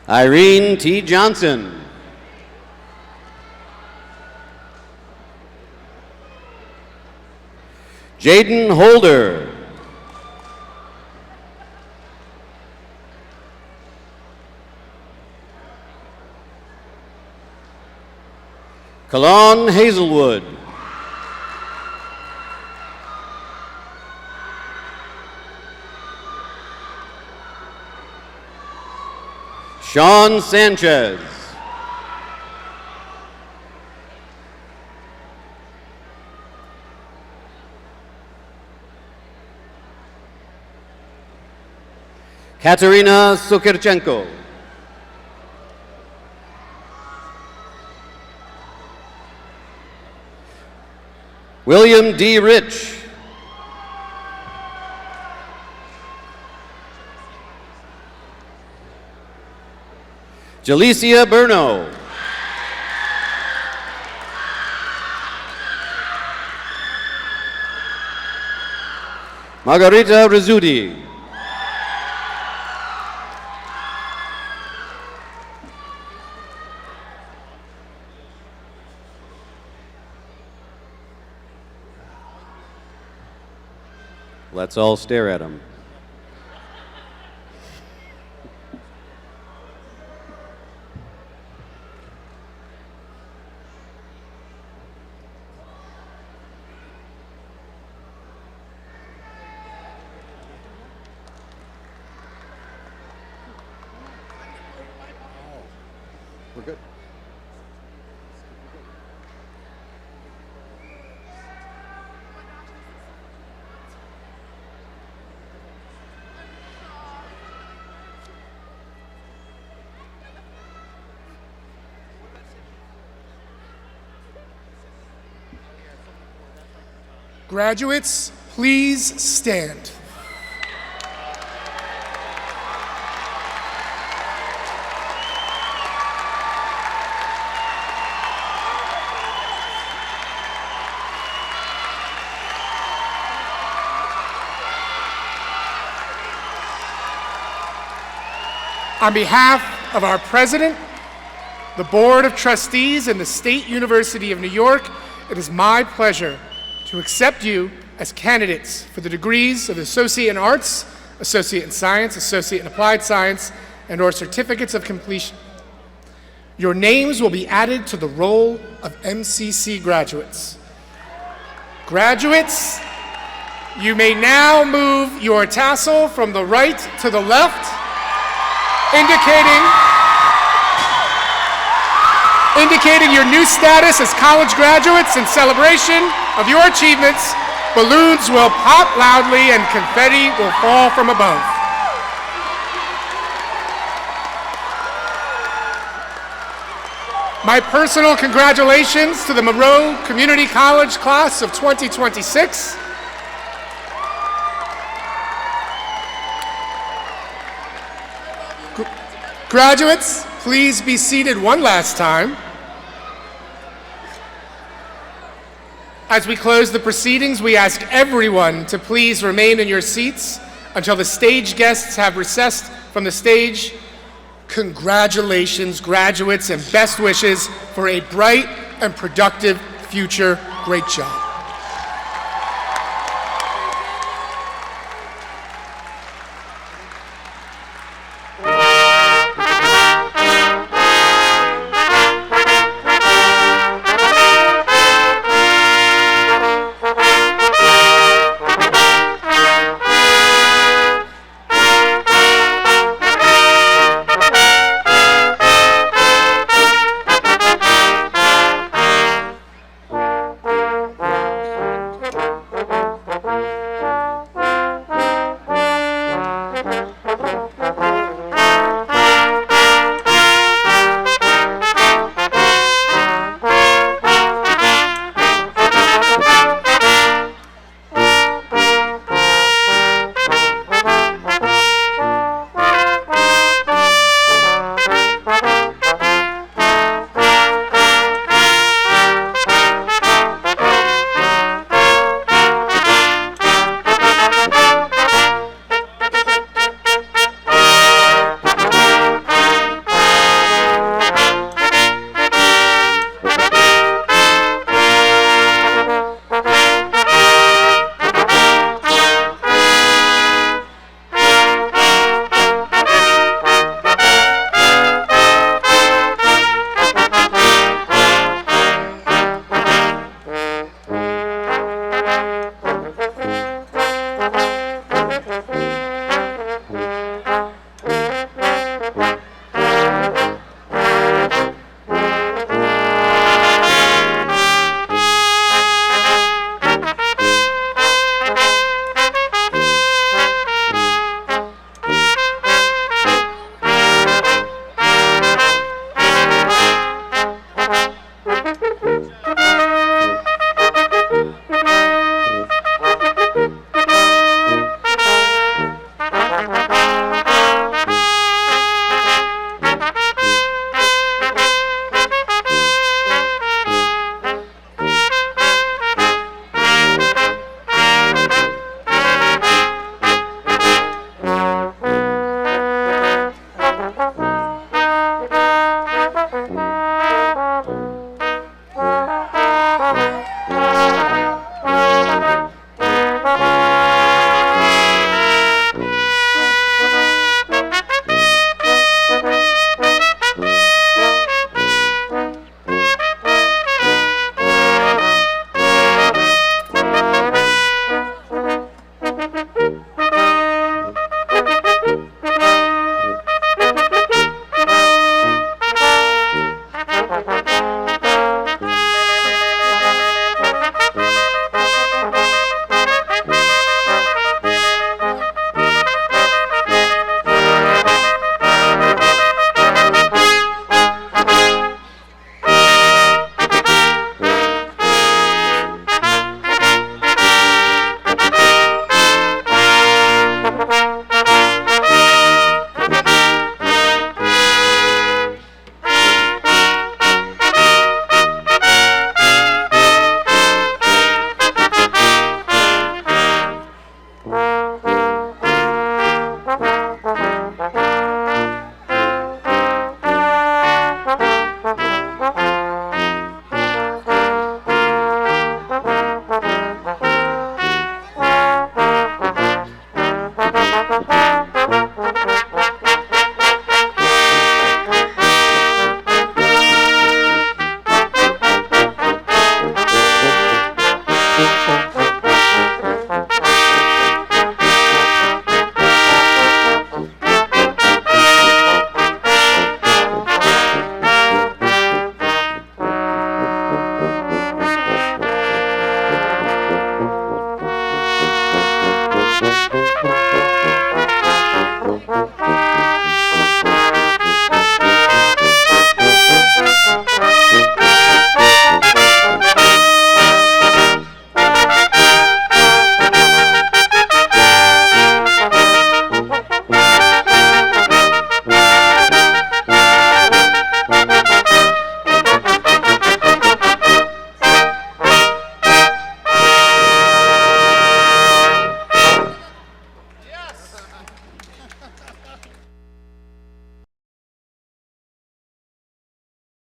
Irene T. Johnson. Jaden Holder. Kalon Hazelwood. Sean Sanchez. Katerina Sukirchenko. William D. Rich. Jalicia Berno. Margarita Rizzuti. Let's all stare at him. We're good. Graduates, please stand. On behalf of our president, the Board of Trustees, and the State University of New York, it is my pleasure to accept you as candidates for the degrees of Associate in Arts, Associate in Science, Associate in Applied Science, and/or certificates of completion. Your names will be added to the roll of MCC graduates. Graduates, you may now move your tassel from the right to the left, indicating your new status as college graduates. In celebration of your achievements, balloons will pop loudly and confetti will fall from above. My personal congratulations to the Monroe Community College class of 2026. Graduates, please be seated one last time. As we close the proceedings, we ask everyone to please remain in your seats until the stage guests have recessed from the stage. Congratulations, graduates, and best wishes for a bright and productive future. Great job.